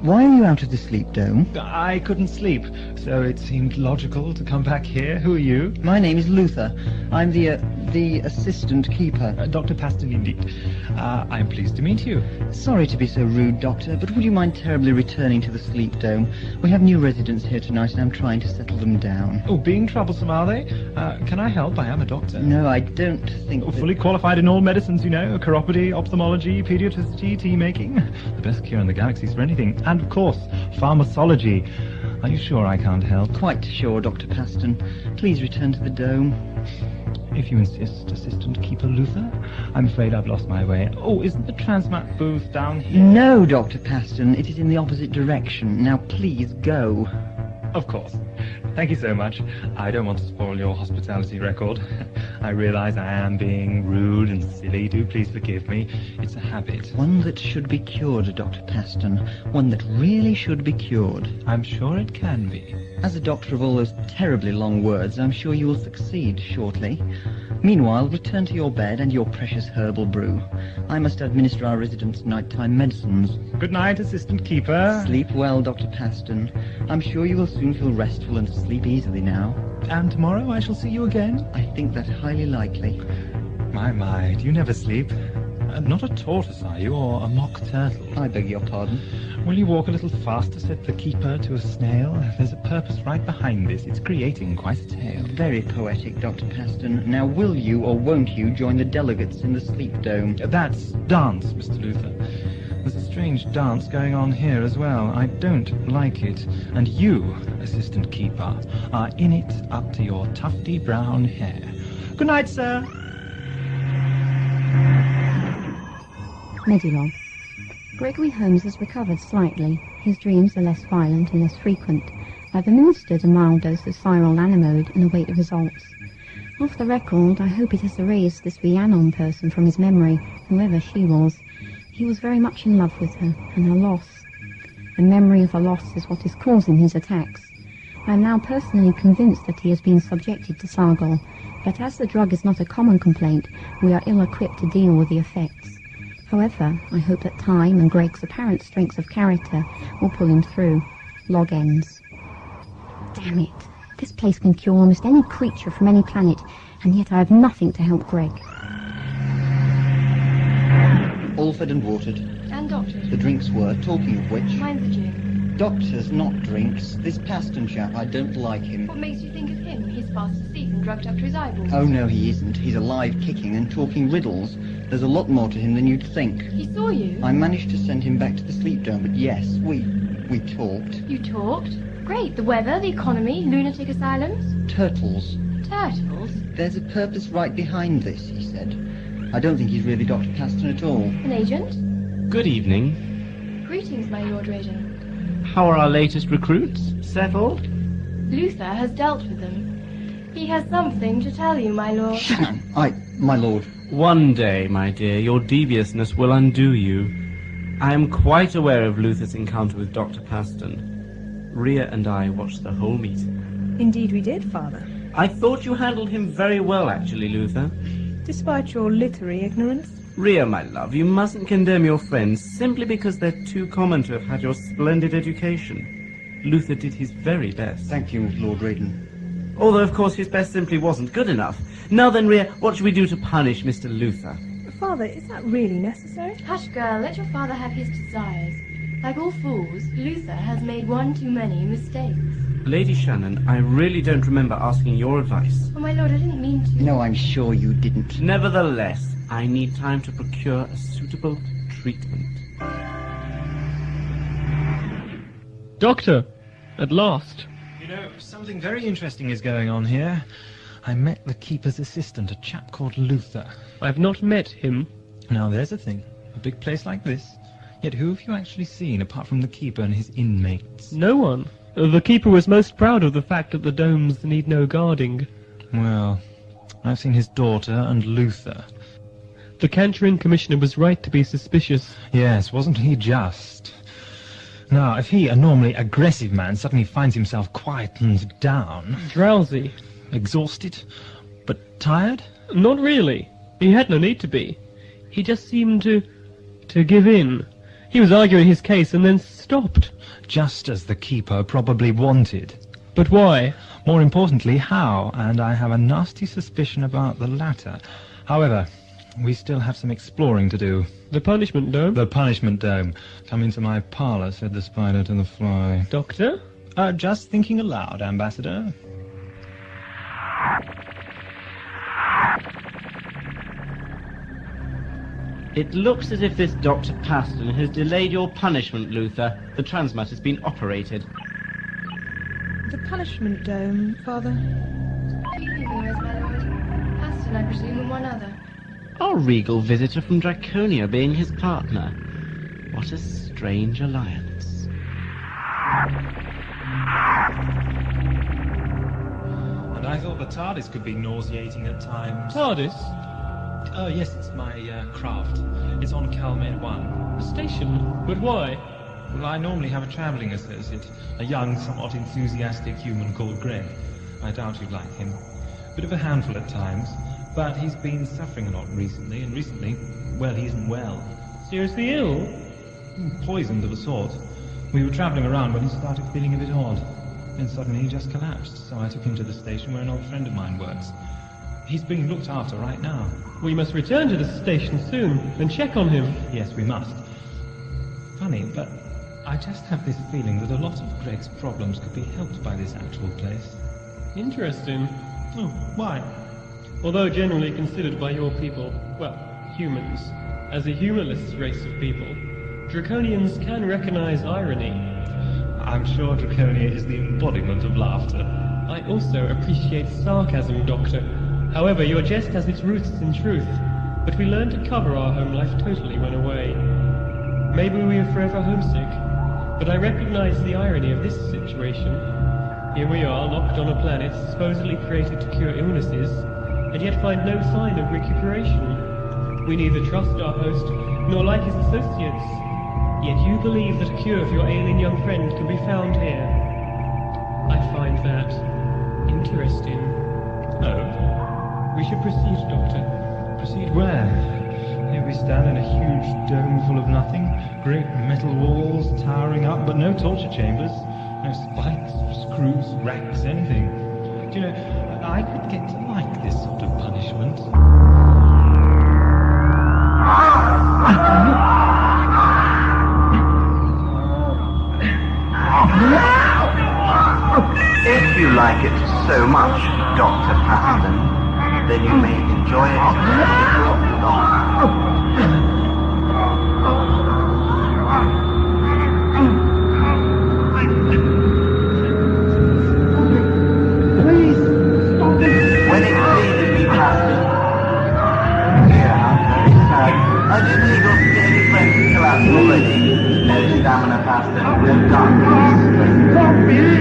Why are you out of the sleep dome?
I couldn't sleep, so it seemed logical to come back here. Who are you?
My name is Luther. I'm the assistant keeper.
Dr. Paston, indeed. I'm pleased to meet you.
Sorry to be so rude, Doctor, but would you mind terribly returning to the sleep dome? We have new residents here tonight, and I'm trying to settle them down.
Oh, being troublesome, are they? Can I help? I am a doctor.
No, I don't think that...
Fully qualified in all medicines, you know. Chiropody, ophthalmology, pediatricity, tea-making. The best cure in the galaxies for anything. And, of course, pharmacology. Are you sure I can't help?
Quite sure, Dr. Paston. Please return to the dome.
If you insist, Assistant Keeper Luther. I'm afraid I've lost my way. Oh, isn't the transmat booth down here?
No, Dr. Paston. It is in the opposite direction. Now, please go.
Of course. Thank you so much. I don't want to spoil your hospitality record. I realize I am being rude and silly. Do please forgive me. It's a habit.
One that should be cured, Dr. Paston. One that really should be cured.
I'm sure it can be.
As a doctor of all those terribly long words, I'm sure you will succeed shortly. Meanwhile, return to your bed and your precious herbal brew. I must administer our residents' nighttime medicines.
Good night, Assistant Keeper.
Sleep well, Dr. Paston. I'm sure you will soon feel restful and sleep easily now.
And tomorrow I shall see you again?
I think that highly likely.
My, do you never sleep? Not a tortoise, are you, or a mock turtle?
I beg your pardon.
Will you walk a little faster, said the keeper to a snail? There's a purpose right behind this. It's creating quite a tale.
Very poetic, Dr. Paston. Now will you or won't you join the delegates in the sleep dome?
That's dance, Mr. Luther. There's a strange dance going on here as well. I don't like it. And you, Assistant Keeper, are in it up to your tufty brown hair. Good night, sir.
Medilog. Gregory Holmes has recovered slightly. His dreams are less violent and less frequent. I've administered a mild dose of Sargol Anamode and await the results. Off the record, I hope it has erased this Rhiannon person from his memory, whoever she was. He was very much in love with her, and her loss. The memory of her loss is what is causing his attacks. I am now personally convinced that he has been subjected to Sargol, but as the drug is not a common complaint, we are ill-equipped to deal with the effects. However, I hope that time and Greg's apparent strength of character will pull him through. Log ends. Damn it. This place can cure almost any creature from any planet, and yet I have nothing to help Greg.
All fed and watered.
And doctors.
The drinks were, talking of which...
Mine's the gin.
Doctors, not drinks. This Paston chap, I don't like him.
What makes you think of him? He's fast asleep and drugged up to his eyeballs.
Oh, no, he isn't. He's alive, kicking and talking riddles. There's a lot more to him than you'd think.
He saw you?
I managed to send him back to the sleep dome, but yes, we talked.
You talked? Great. The weather, the economy, lunatic asylums?
Turtles.
Turtles?
There's a purpose right behind this, he said. I don't think he's really Dr. Paston at all.
An agent?
Good evening.
Greetings, my Lord Raiden.
How are our latest recruits? Settled?
Luther has dealt with them. He has something to tell you, my lord.
My lord.
One day, my dear, your deviousness will undo you. I am quite aware of Luther's encounter with Dr. Paston. Rhea and I watched the whole meeting.
Indeed we did, Father.
I thought you handled him very well, actually, Luther.
Despite your literary ignorance.
Rhea, my love, you mustn't condemn your friends simply because they're too common to have had your splendid education. Luther did his very best.
Thank you, Lord Raiden.
Although, of course, his best simply wasn't good enough. Now then, Rhea, what should we do to punish Mr. Luther?
Father, is that really necessary?
Hush, girl, let your father have his desires. Like all fools, Luther has made one too many mistakes.
Lady Shannon, I really don't remember asking your advice.
Oh, my lord, I didn't mean to.
No, I'm sure you didn't.
Nevertheless, I need time to procure a suitable treatment.
Doctor! At last!
You know, something very interesting is going on here. I met the keeper's assistant, a chap called Luther.
I've not met him.
Now there's a thing. A big place like this. Yet who have you actually seen, apart from the keeper and his inmates?
No one. The keeper was most proud of the fact that the domes need no guarding.
Well, I've seen his daughter and Luther.
The Cantering Commissioner was right to be suspicious.
Yes, wasn't he just? Now, if he, a normally aggressive man, suddenly finds himself quietened down...
Drowsy.
Exhausted? But tired?
Not really. He had no need to be. He just seemed to give in. He was arguing his case and then stopped.
Just as the keeper probably wanted.
But why?
More importantly, how? And I have a nasty suspicion about the latter. However, we still have some exploring to do.
The punishment dome?
The punishment dome. Come into my parlour, said the spider to the fly.
Doctor?
Just thinking aloud, Ambassador.
It looks as if this Dr. Paston has delayed your punishment, Luther. The transmat has been operated.
The punishment dome, Father.
Two people, Miss Maenad. Paston, I presume, and one other.
Our regal visitor from Draconia being his partner. What a strange alliance.
And I thought the TARDIS could be nauseating at times.
TARDIS?
Oh, yes, it's my craft. It's on Calmed 1.
A station? But why?
Well, I normally have a travelling associate, a young, somewhat enthusiastic human called Greg. I doubt you'd like him. Bit of a handful at times, but he's been suffering a lot recently, and well, he isn't well.
Seriously ill?
Poisoned of a sort. We were travelling around when he started feeling a bit odd. Then suddenly he just collapsed, so I took him to the station where an old friend of mine works. He's being looked after right now.
We must return to the station soon and check on him.
Yes, we must. Funny, but I just have this feeling that a lot of Greg's problems could be helped by this actual place.
Interesting.
Oh, why?
Although generally considered by your people, well, humans, as a humorless race of people, Draconians can recognize irony.
I'm sure Draconia is the embodiment of laughter.
I also appreciate sarcasm, Doctor. However, your jest has its roots in truth, but we learned to cover our home life totally when away. Maybe we are forever homesick, but I recognize the irony of this situation. Here we are, locked on a planet supposedly created to cure illnesses, and yet find no sign of recuperation. We neither trust our host, nor like his associates. Yet you believe that a cure for your ailing young friend can be found here. I find that interesting.
Oh?
We should proceed, Doctor.
Proceed where? Here we stand in a huge dome full of nothing. Great metal walls towering up, but no torture chambers. No spikes, screws, racks, anything. Do you know, I could get to like this sort of punishment.
If you like it so much, Dr. Paston, then you may enjoy it for long.
Please, stop it.
When it pleases me, Paston. Dear, I'm very sad. I do believe your scaly friend has collapsed already. No stamina, Paston. We're done.
Stop it.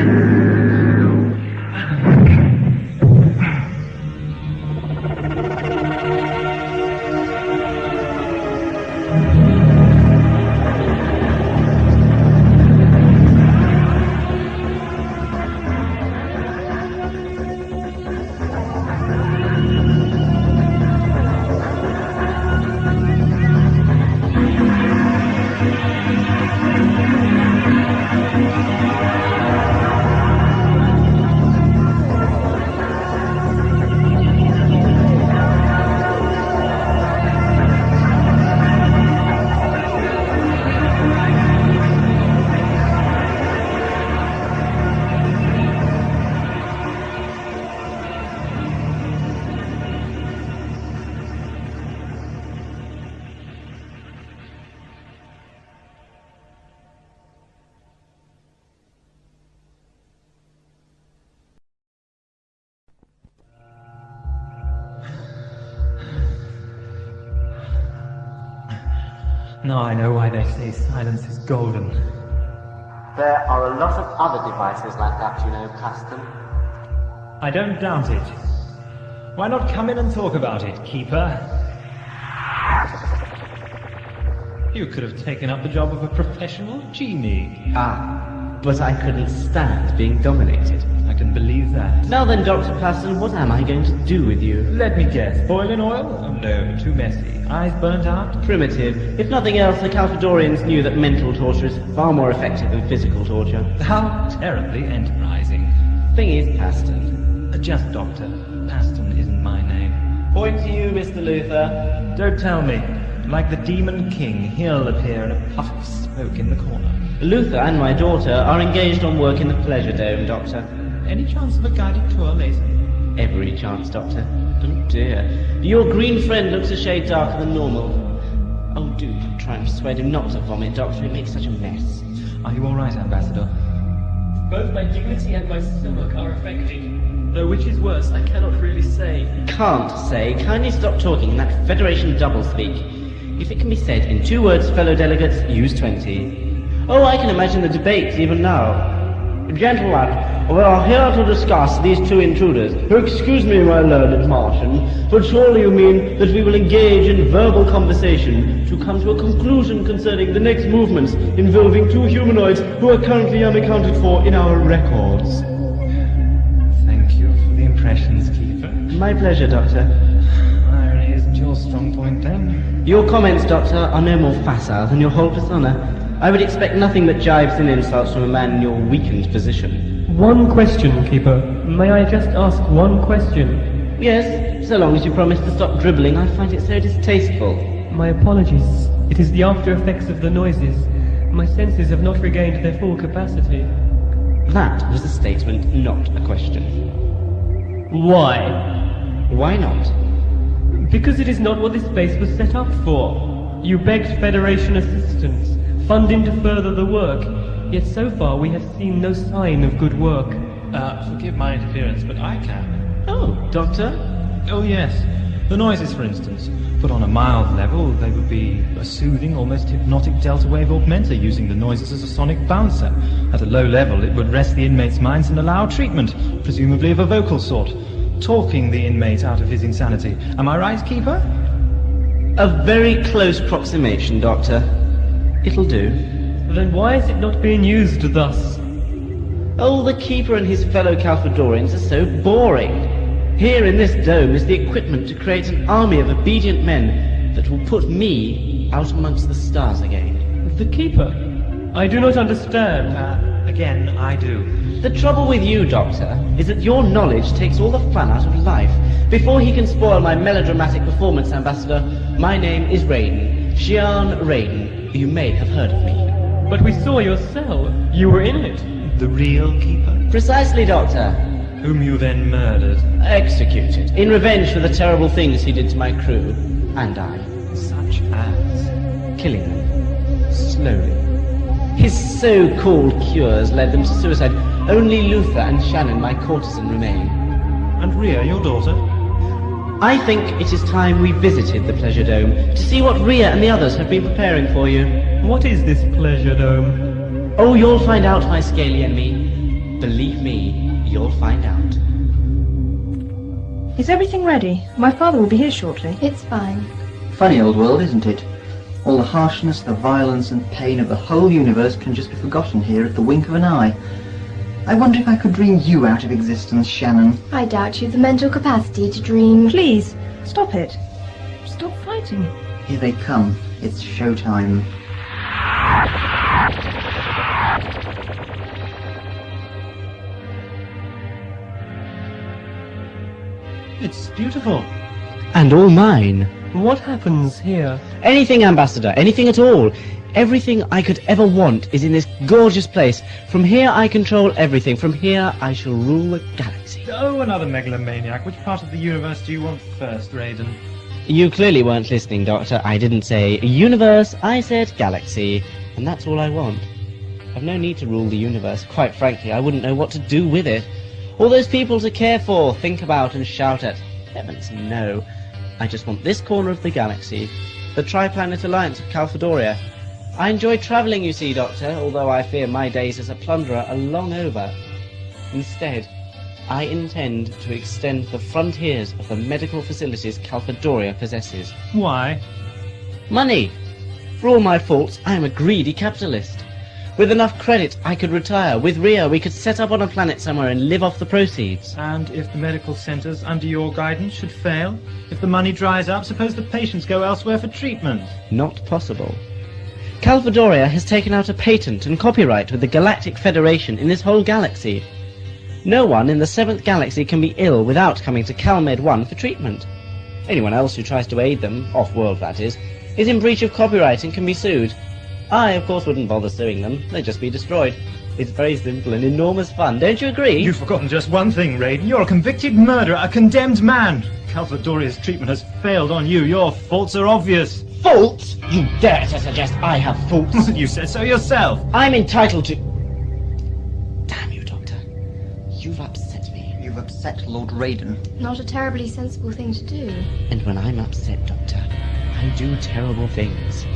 Now I know why they say silence is golden.
There are a lot of other devices like that, you know, Paston.
I don't doubt it. Why not come in and talk about it, Keeper? You could have taken up the job of a professional genie.
Ah, but I couldn't stand being dominated.
I can believe that.
Now then, Dr. Paston, what am I going to do with you?
Let me guess. Boiling oil? Oh no, too messy. Eyes burnt out?
Primitive. If nothing else, the Calfadorians knew that mental torture is far more effective than physical torture.
How terribly enterprising.
Thing is, Paston.
Just Doctor. Paston isn't my name.
Point to you, Mr. Luther.
Don't tell me. Like the Demon King, he'll appear in a puff of smoke in the corner.
Luther and my daughter are engaged on work in the Pleasure Dome, Doctor.
Any chance of a guided tour later?
Every chance, Doctor. Oh dear. Your green friend looks a shade darker than normal. Oh, do try and persuade him not to vomit, Doctor. It makes such a mess.
Are you all right, Ambassador?
Both my dignity and my stomach are affected. Though which is worse, I cannot really say.
Can't say. Kindly stop talking in that Federation doublespeak. If it can be said in 2 words, fellow delegates, use 20. Oh, I can imagine the debate even now. Gentlemen, we are here to discuss these 2 intruders. Excuse me, my learned Martian, but surely you mean that we will engage in verbal conversation to come to a conclusion concerning the next movements involving 2 humanoids who are currently unaccounted for in our records.
Thank you for the impressions, Keeper.
My pleasure, Doctor.
Irony isn't your strong point, then?
Your comments, Doctor, are no more facile than your whole persona. I would expect nothing but jibes and insults from a man in your weakened position.
One question, Keeper. May I just ask one question?
Yes, so long as you promise to stop dribbling. I find it so distasteful.
My apologies. It is the after effects of the noises. My senses have not regained their full capacity.
That was a statement, not a question.
Why?
Why not?
Because it is not what this base was set up for. You begged Federation assistance, funding to further the work, yet so far we have seen no sign of good work.
Forgive my interference, but I can.
Oh, Doctor?
Oh, yes. The noises, for instance. Put on a mild level, they would be a soothing, almost hypnotic delta wave augmenter using the noises as a sonic bouncer. At a low level, it would rest the inmate's minds and allow treatment, presumably of a vocal sort, talking the inmate out of his insanity. Am I right, Keeper?
A very close approximation, Doctor. It'll do.
Then why is it not being used thus?
Oh, the Keeper and his fellow Calfadorians are so boring. Here in this dome is the equipment to create an army of obedient men that will put me out amongst the stars again.
The Keeper? I do not understand.
Again, I do.
The trouble with you, Doctor, is that your knowledge takes all the fun out of life. Before he can spoil my melodramatic performance, Ambassador, my name is Raiden. Xian Raiden. You may have heard of me.
But we saw your cell. You were in it.
The real Keeper?
Precisely, Doctor.
Whom you then murdered?
Executed. In revenge for the terrible things he did to my crew. And I.
Such as?
Killing them. Slowly. His so-called cures led them to suicide. Only Luther and Shannon, my courtesan, remain.
And Rhea, your daughter?
I think it is time we visited the Pleasure Dome to see what Rhea and the others have been preparing for you.
What is this Pleasure Dome?
Oh, you'll find out, my scaly enemy. Believe me, you'll find out.
Is everything ready? My father will be here shortly.
It's fine.
Funny old world, isn't it? All the harshness, the violence and pain of the whole universe can just be forgotten here at the wink of an eye. I wonder if I could dream you out of existence, Shannon.
I doubt you've the mental capacity to dream.
Please, stop it. Stop fighting.
Here they come. It's showtime.
It's beautiful.
And all mine.
What happens here?
Anything, Ambassador, anything at all. Everything I could ever want is in this gorgeous place. From here I control everything. From here I shall rule the galaxy.
Oh, another megalomaniac. Which part of the universe do you want first, Raiden?
You clearly weren't listening, Doctor. I didn't say universe, I said galaxy. And that's all I want. I've no need to rule the universe. Quite frankly, I wouldn't know what to do with it. All those people to care for, think about and shout at. Heavens, no. I just want this corner of the galaxy. The Tri-Planet Alliance of Calfadoria. I enjoy travelling, you see, Doctor, although I fear my days as a plunderer are long over. Instead, I intend to extend the frontiers of the medical facilities Calfadoria possesses.
Why?
Money! For all my faults, I am a greedy capitalist. With enough credit, I could retire. With Ria, we could set up on a planet somewhere and live off the proceeds.
And if the medical centres under your guidance should fail, if the money dries up, suppose the patients go elsewhere for treatment.
Not possible. Calvadoria has taken out a patent and copyright with the Galactic Federation in this whole galaxy. No one in the 7th galaxy can be ill without coming to CalMed 1 for treatment. Anyone else who tries to aid them, off-world that is in breach of copyright and can be sued. I, of course, wouldn't bother suing them. They'd just be destroyed. It's very simple and enormous fun, don't you agree?
You've forgotten just one thing, Raiden. You're a convicted murderer, a condemned man. Calvadoria's treatment has failed on you. Your faults are obvious.
Faults? You dare to suggest I have faults?
You said so yourself.
I'm entitled to... Damn you, Doctor. You've upset me.
You've upset Lord Raiden.
Not a terribly sensible thing to do.
And when I'm upset, Doctor, I do terrible things.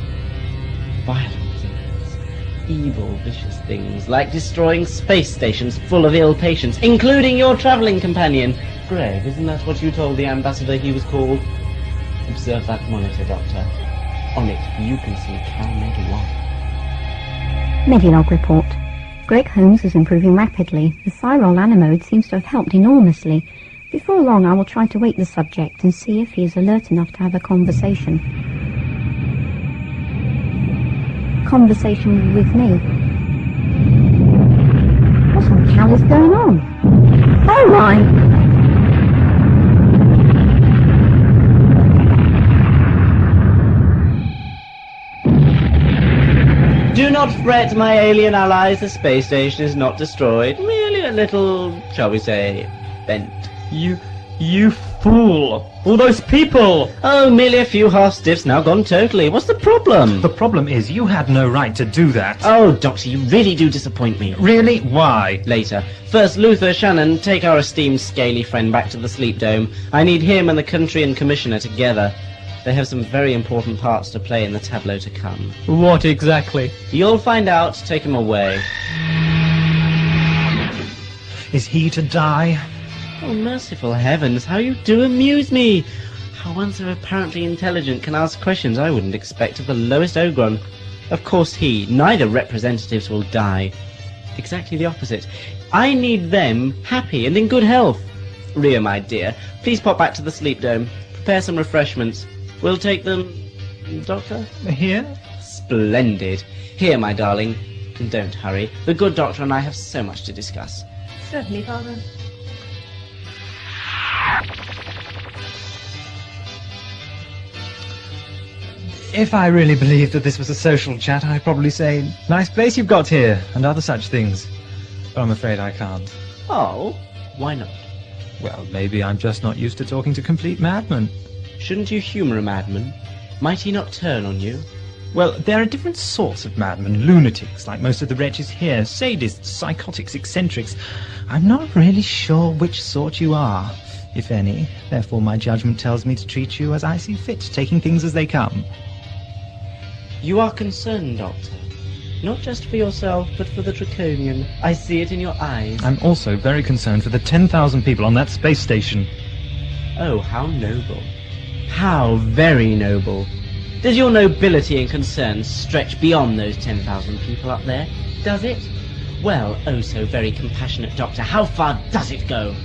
Violent things. Evil, vicious things, like destroying space stations full of ill patients, including your travelling companion. Greg, isn't that what you told the ambassador he was called? Observe that monitor, Doctor. On it, you can see CalMed 1.
Medilog report. Greg Holmes is improving rapidly. The Sargol anemone seems to have helped enormously. Before long, I will try to wake the subject and see if he is alert enough to have a conversation. Conversation with me. What the hell is going on? Oh my!
Do not fret, my alien allies. The space station is not destroyed. Merely a little, shall we say, bent.
You fool! All those people!
Oh, merely a few half-stiffs now gone totally. What's the problem?
The problem is you had no right to do that.
Oh, Doctor, you really do disappoint me.
Really? Why?
Later. First, Luther, Shannon, take our esteemed scaly friend back to the sleep dome. I need him and the country and commissioner together. They have some very important parts to play in the tableau to come.
What exactly?
You'll find out. Take him away.
Is he to die?
Oh, merciful heavens, how you do amuse me! How one so apparently intelligent can ask questions I wouldn't expect of the lowest Ogron. Of course neither representatives will die. Exactly the opposite. I need them happy and in good health. Ria, my dear, please pop back to the sleep dome. Prepare some refreshments. We'll take them... Doctor?
Here?
Splendid. Here, my darling. And don't hurry. The good doctor and I have so much to discuss.
Certainly, Father.
If I really believed that this was a social chat, I'd probably say, nice place you've got here, and other such things. But I'm afraid I can't.
Oh? Why not?
Well, maybe I'm just not used to talking to complete madmen.
Shouldn't you humour a madman? Might he not turn on you?
Well, there are different sorts of madmen. Lunatics, like most of the wretches here. Sadists, psychotics, eccentrics. I'm not really sure which sort you are, if any. Therefore, my judgment tells me to treat you as I see fit, taking things as they come.
You are concerned, Doctor. Not just for yourself, but for the Draconian. I see it in your eyes.
I'm also very concerned for the 10,000 people on that space station.
Oh, how noble. How very noble. Does your nobility and concern stretch beyond those 10,000 people up there? Does it? Well, oh so very compassionate Doctor, how far does it go?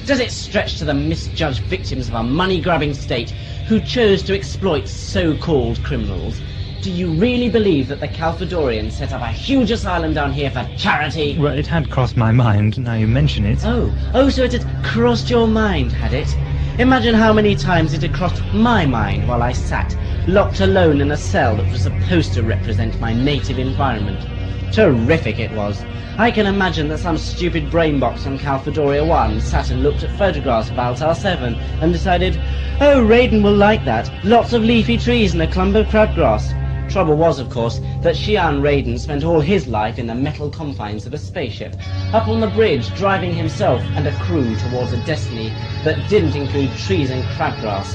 Does it stretch to the misjudged victims of a money-grabbing state who chose to exploit so-called criminals? Do you really believe that the Calvadorians set up a huge asylum down here for charity?
Well, it had crossed my mind, now you mention it.
Oh, so it had crossed your mind, had it? Imagine how many times it had crossed my mind while I sat, locked alone in a cell that was supposed to represent my native environment. Terrific it was. I can imagine that some stupid brainbox on Calvadoria 1 sat and looked at photographs of Altar 7 and decided, oh, Raiden will like that. Lots of leafy trees and a clump of crabgrass. Trouble was, of course, that Xi'an Raiden spent all his life in the metal confines of a spaceship, up on the bridge, driving himself and a crew towards a destiny that didn't include trees and crabgrass.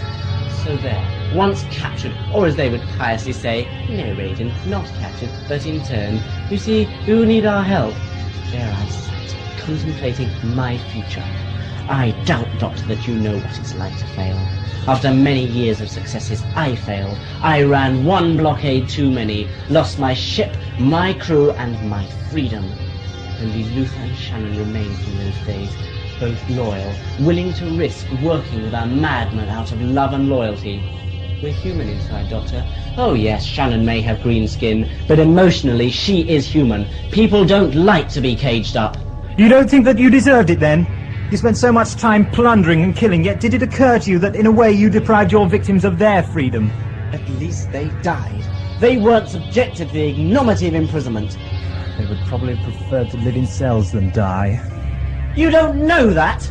So there, once captured, or as they would piously say, no, Raiden, not captured, but interned. You see, who need our help? There I sat, contemplating my future. I doubt, Doctor, that you know what it's like to fail. After many years of successes, I failed. I ran one blockade too many, lost my ship, my crew, and my freedom. Only Luther and Shannon remained from those days, both loyal, willing to risk working with a madman out of love and loyalty. We're human inside, Doctor. Oh yes, Shannon may have green skin, but emotionally she is human. People don't like to be caged up.
You don't think that you deserved it then? You spent so much time plundering and killing, yet did it occur to you that in a way you deprived your victims of their freedom?
At least they died. They weren't subjected to the ignominy of imprisonment.
They would probably have preferred to live in cells than die.
You don't know that?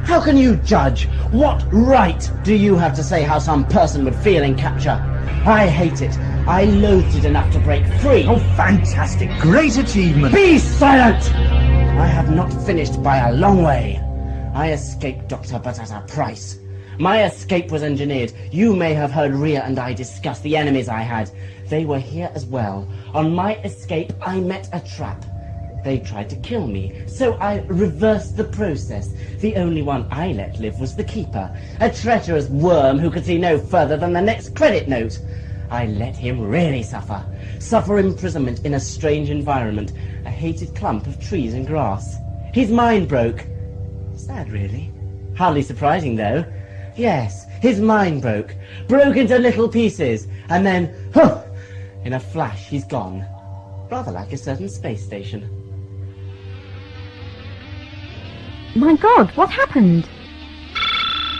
How can you judge? What right do you have to say how some person would feel in capture? I hate it. I loathed it enough to break free.
Oh, fantastic. Great achievement.
Be silent! I have not finished by a long way. I escaped, Doctor, but at a price. My escape was engineered. You may have heard Rhea and I discuss the enemies I had. They were here as well. On my escape, I met a trap. They tried to kill me, so I reversed the process. The only one I let live was the Keeper, a treacherous worm who could see no further than the next credit note. I let him really suffer imprisonment in a strange environment, a hated clump of trees and grass. His mind broke. Sad, really. Hardly surprising, though. Yes, his mind broke into little pieces, and then, in a flash, he's gone. Rather like a certain space station.
My God, what happened?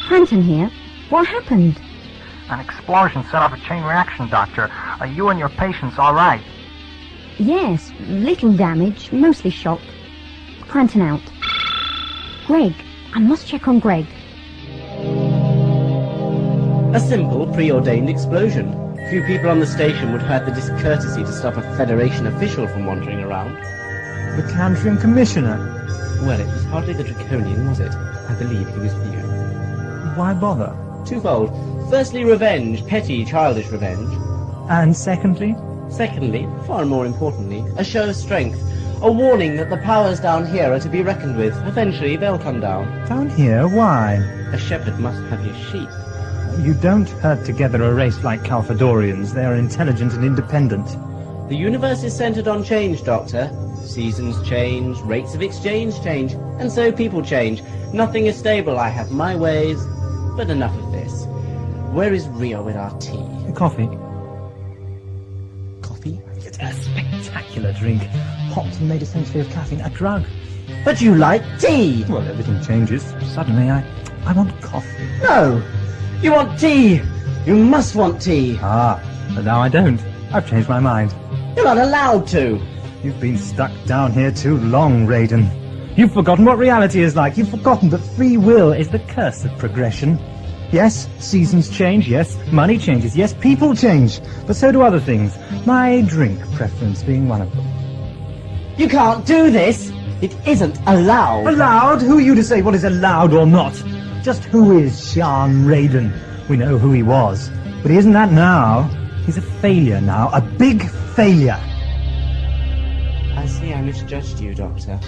Cranton here. What happened?
An explosion set off a chain reaction, Doctor. Are you and your patients all right?
Yes, little damage, mostly shock. Cranton out. Greg, I must check on Greg.
A simple, preordained explosion. Few people on the station would have had the discourtesy to stop a Federation official from wandering around.
The Cantrian Commissioner?
Well, it was hardly the Draconian, was it? I believe he was for you.
Why bother?
Twofold. Firstly, revenge, petty, childish revenge.
And secondly?
Secondly, far more importantly, a show of strength. A warning that the powers down here are to be reckoned with. Eventually, they'll come down.
Down here? Why?
A shepherd must have his sheep.
You don't herd together a race like Calfadorians. They are intelligent and independent.
The universe is centered on change, Doctor. Seasons change, rates of exchange change, and so people change. Nothing is stable. I have my ways, but enough of this. Where is Rio with our tea?
Coffee.
Coffee?
It's a spectacular drink. Hot and made essentially of caffeine. A drug.
But you like tea!
Well, everything changes. Suddenly, I want coffee.
No! You want tea! You must want tea!
Ah, but now I don't. I've changed my mind.
You're not allowed to!
You've been stuck down here too long, Raiden. You've forgotten what reality is like. You've forgotten that free will is the curse of progression. Yes, seasons change. Yes, money changes. Yes, people change. But so do other things. My drink preference being one of them.
You can't do this! It isn't allowed!
Allowed? Who are you to say what is allowed or not? Just who is Shan Raiden? We know who he was. But he isn't that now. He's a failure now. A big failure.
I see I misjudged you, Doctor.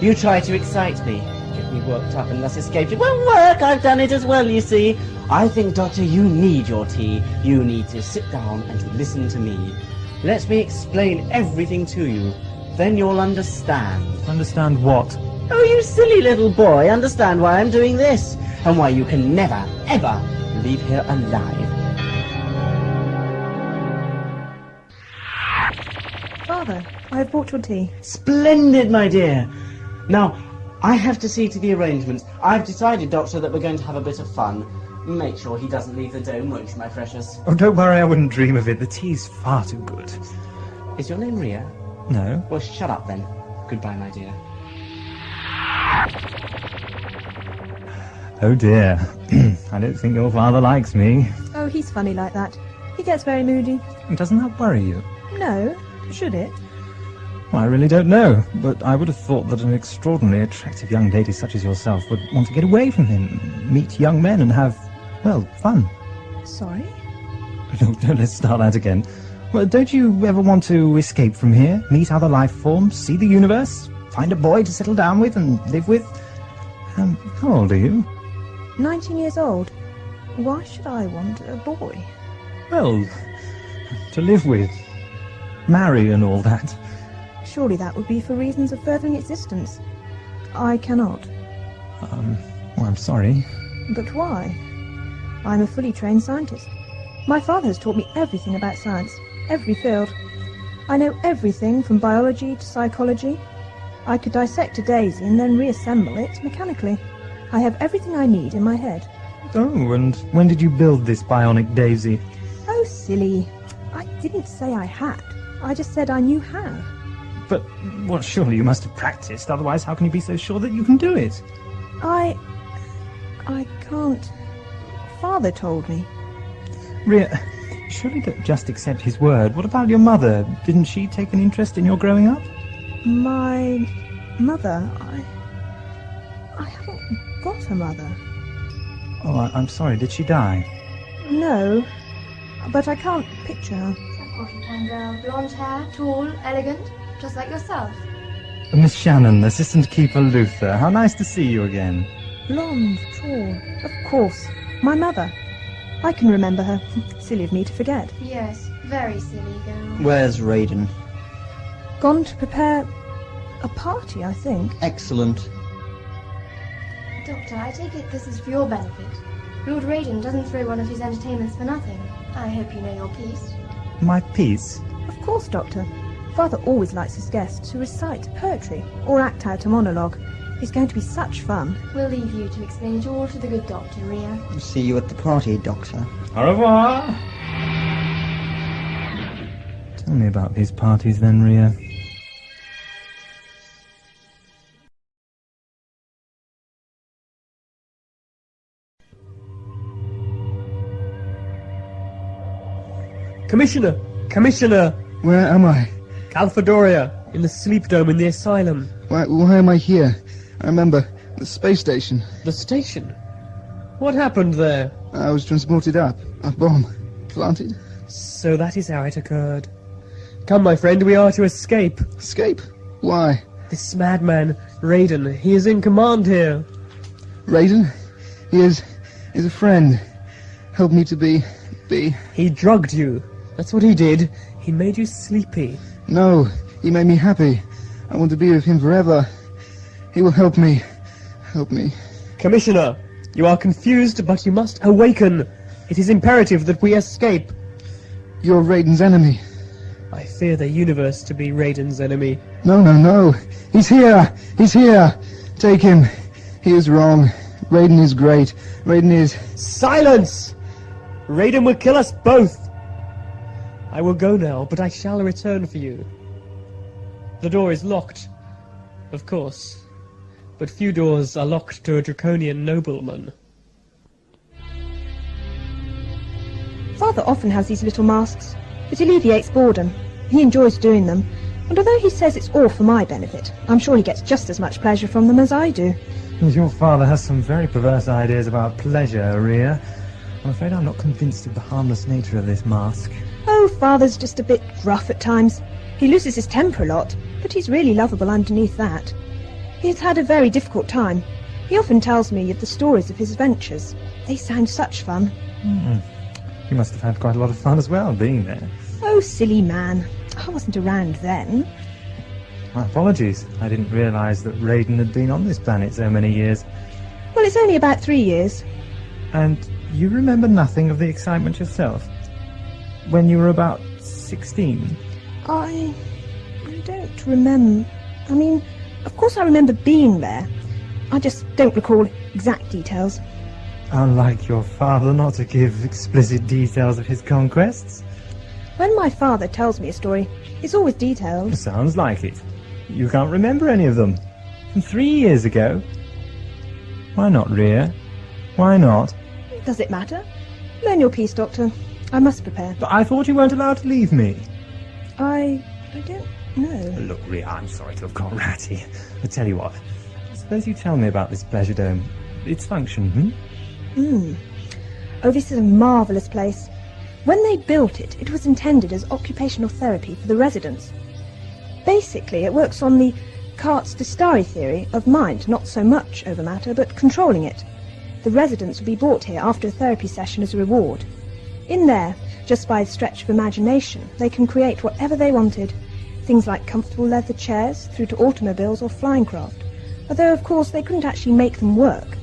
You tried to excite me, get me worked up and thus escaped. It won't work! I've done it as well, you see. I think, Doctor, you need your tea. You need to sit down and to listen to me. Let me explain everything to you. Then you'll understand.
Understand what?
Oh, you silly little boy. Understand why I'm doing this. And why you can never, ever leave here alive.
Father, I have brought your tea.
Splendid, my dear. Now, I have to see to the arrangements. I've decided, Doctor, that we're going to have a bit of fun. Make sure he doesn't leave the dome, won't you, my precious?
Oh, don't worry, I wouldn't dream of it. The tea's far too good.
Is your name Rhea?
No.
Well, shut up then. Goodbye, my dear.
Oh dear. I don't think your father likes me.
Oh, he's funny like that. He gets very moody.
Doesn't that worry you?
No. Should it?
Well, I really don't know, but I would have thought that an extraordinarily attractive young lady such as yourself would want to get away from him, meet young men and have, well, fun.
Sorry?
No, let's start that again. Well, don't you ever want to escape from here, meet other life forms, see the universe, find a boy to settle down with and live with? How old are you?
19 years old. Why should I want a boy?
Well, to live with, marry and all that.
Surely that would be for reasons of furthering existence. I cannot.
Well, I'm sorry.
But why? I'm a fully trained scientist. My father has taught me everything about science, every field. I know everything from biology to psychology. I could dissect a daisy and then reassemble it mechanically. I have everything I need in my head.
Oh, and when did you build this bionic daisy?
Oh, silly. I didn't say I had. I just said I knew how.
But, well, surely you must have practiced, otherwise how can you be so sure that you can do it?
I can't. Father told me.
Rhea, surely don't just accept his word. What about your mother? Didn't she take an interest in your growing up?
My mother, I haven't got a mother.
Oh, I'm sorry, did she die?
No, but I can't picture her.
Porcupine girl, blonde hair, tall, elegant, just like yourself.
Miss Shannon, Assistant Keeper Luther. How nice to see you again.
Blonde, tall, of course. My mother. I can remember her. Silly of me to forget.
Yes, very silly girl.
Where's Raiden?
Gone to prepare a party, I think.
Excellent.
Doctor, I take it this is for your benefit. Lord Raiden doesn't throw one of his entertainments for nothing. I hope you know your piece.
My piece?
Of course, Doctor. Father always likes his guests to recite poetry or act out a monologue. It's going to be such fun.
We'll leave you to explain it all to the good doctor, Rhea.
See you at the party, Doctor.
Au revoir! Tell me about these parties then, Rhea.
Commissioner! Commissioner!
Where am I?
Calfadoria, in the sleep dome in the asylum.
Why am I here? I remember, the space station.
The station? What happened there?
I was transported up. A bomb. Planted.
So that is how it occurred. Come, my friend, we are to escape.
Escape? Why?
This madman, Raiden, he is in command here.
Raiden? He is a friend. Help me to be...
He drugged you. That's what he did. He made you sleepy.
No, he made me happy. I want to be with him forever. He will help me. Help me.
Commissioner, you are confused, but you must awaken. It is imperative that we escape.
You're Raiden's enemy.
I fear the universe to be Raiden's enemy.
No. He's here. He's here. Take him. He is wrong. Raiden is great. Raiden is...
Silence! Raiden will kill us both. I will go now, but I shall return for you. The door is locked, of course. But few doors are locked to a draconian nobleman.
Father often has these little masks. It alleviates boredom. He enjoys doing them. And although he says it's all for my benefit, I'm sure he gets just as much pleasure from them as I do.
Your father has some very perverse ideas about pleasure, Rhea. I'm afraid I'm not convinced of the harmless nature of this mask.
Oh, Father's just a bit rough at times. He loses his temper a lot, but he's really lovable underneath that. He's had a very difficult time. He often tells me of the stories of his adventures. They sound such fun.
You must have had quite a lot of fun as well, being there.
Oh, silly man. I wasn't around then.
My apologies. I didn't realise that Raiden had been on this planet so many years.
Well, it's only about 3 years.
And you remember nothing of the excitement yourself? When you were about 16?
I don't remember. I mean, of course I remember being there. I just don't recall exact details.
Unlike your father, not to give explicit details of his conquests.
When my father tells me a story, it's always detailed.
Sounds like it. You can't remember any of them. From 3 years ago? Why not, Rhea? Why not?
Does it matter? Learn your piece, Doctor. I must prepare.
But I thought you weren't allowed to leave me.
I don't know.
Look, Rhea, I'm sorry to have got ratty. I tell you what, suppose you tell me about this pleasure dome. Its function,
Oh, this is a marvellous place. When they built it, it was intended as occupational therapy for the residents. Basically, it works on the Descartes' de stare theory of mind not so much over matter, but controlling it. The residents would be brought here after a therapy session as a reward. In there, just by a stretch of imagination, they can create whatever they wanted. Things like comfortable leather chairs, through to automobiles or flying craft. Although, of course, they couldn't actually make them work.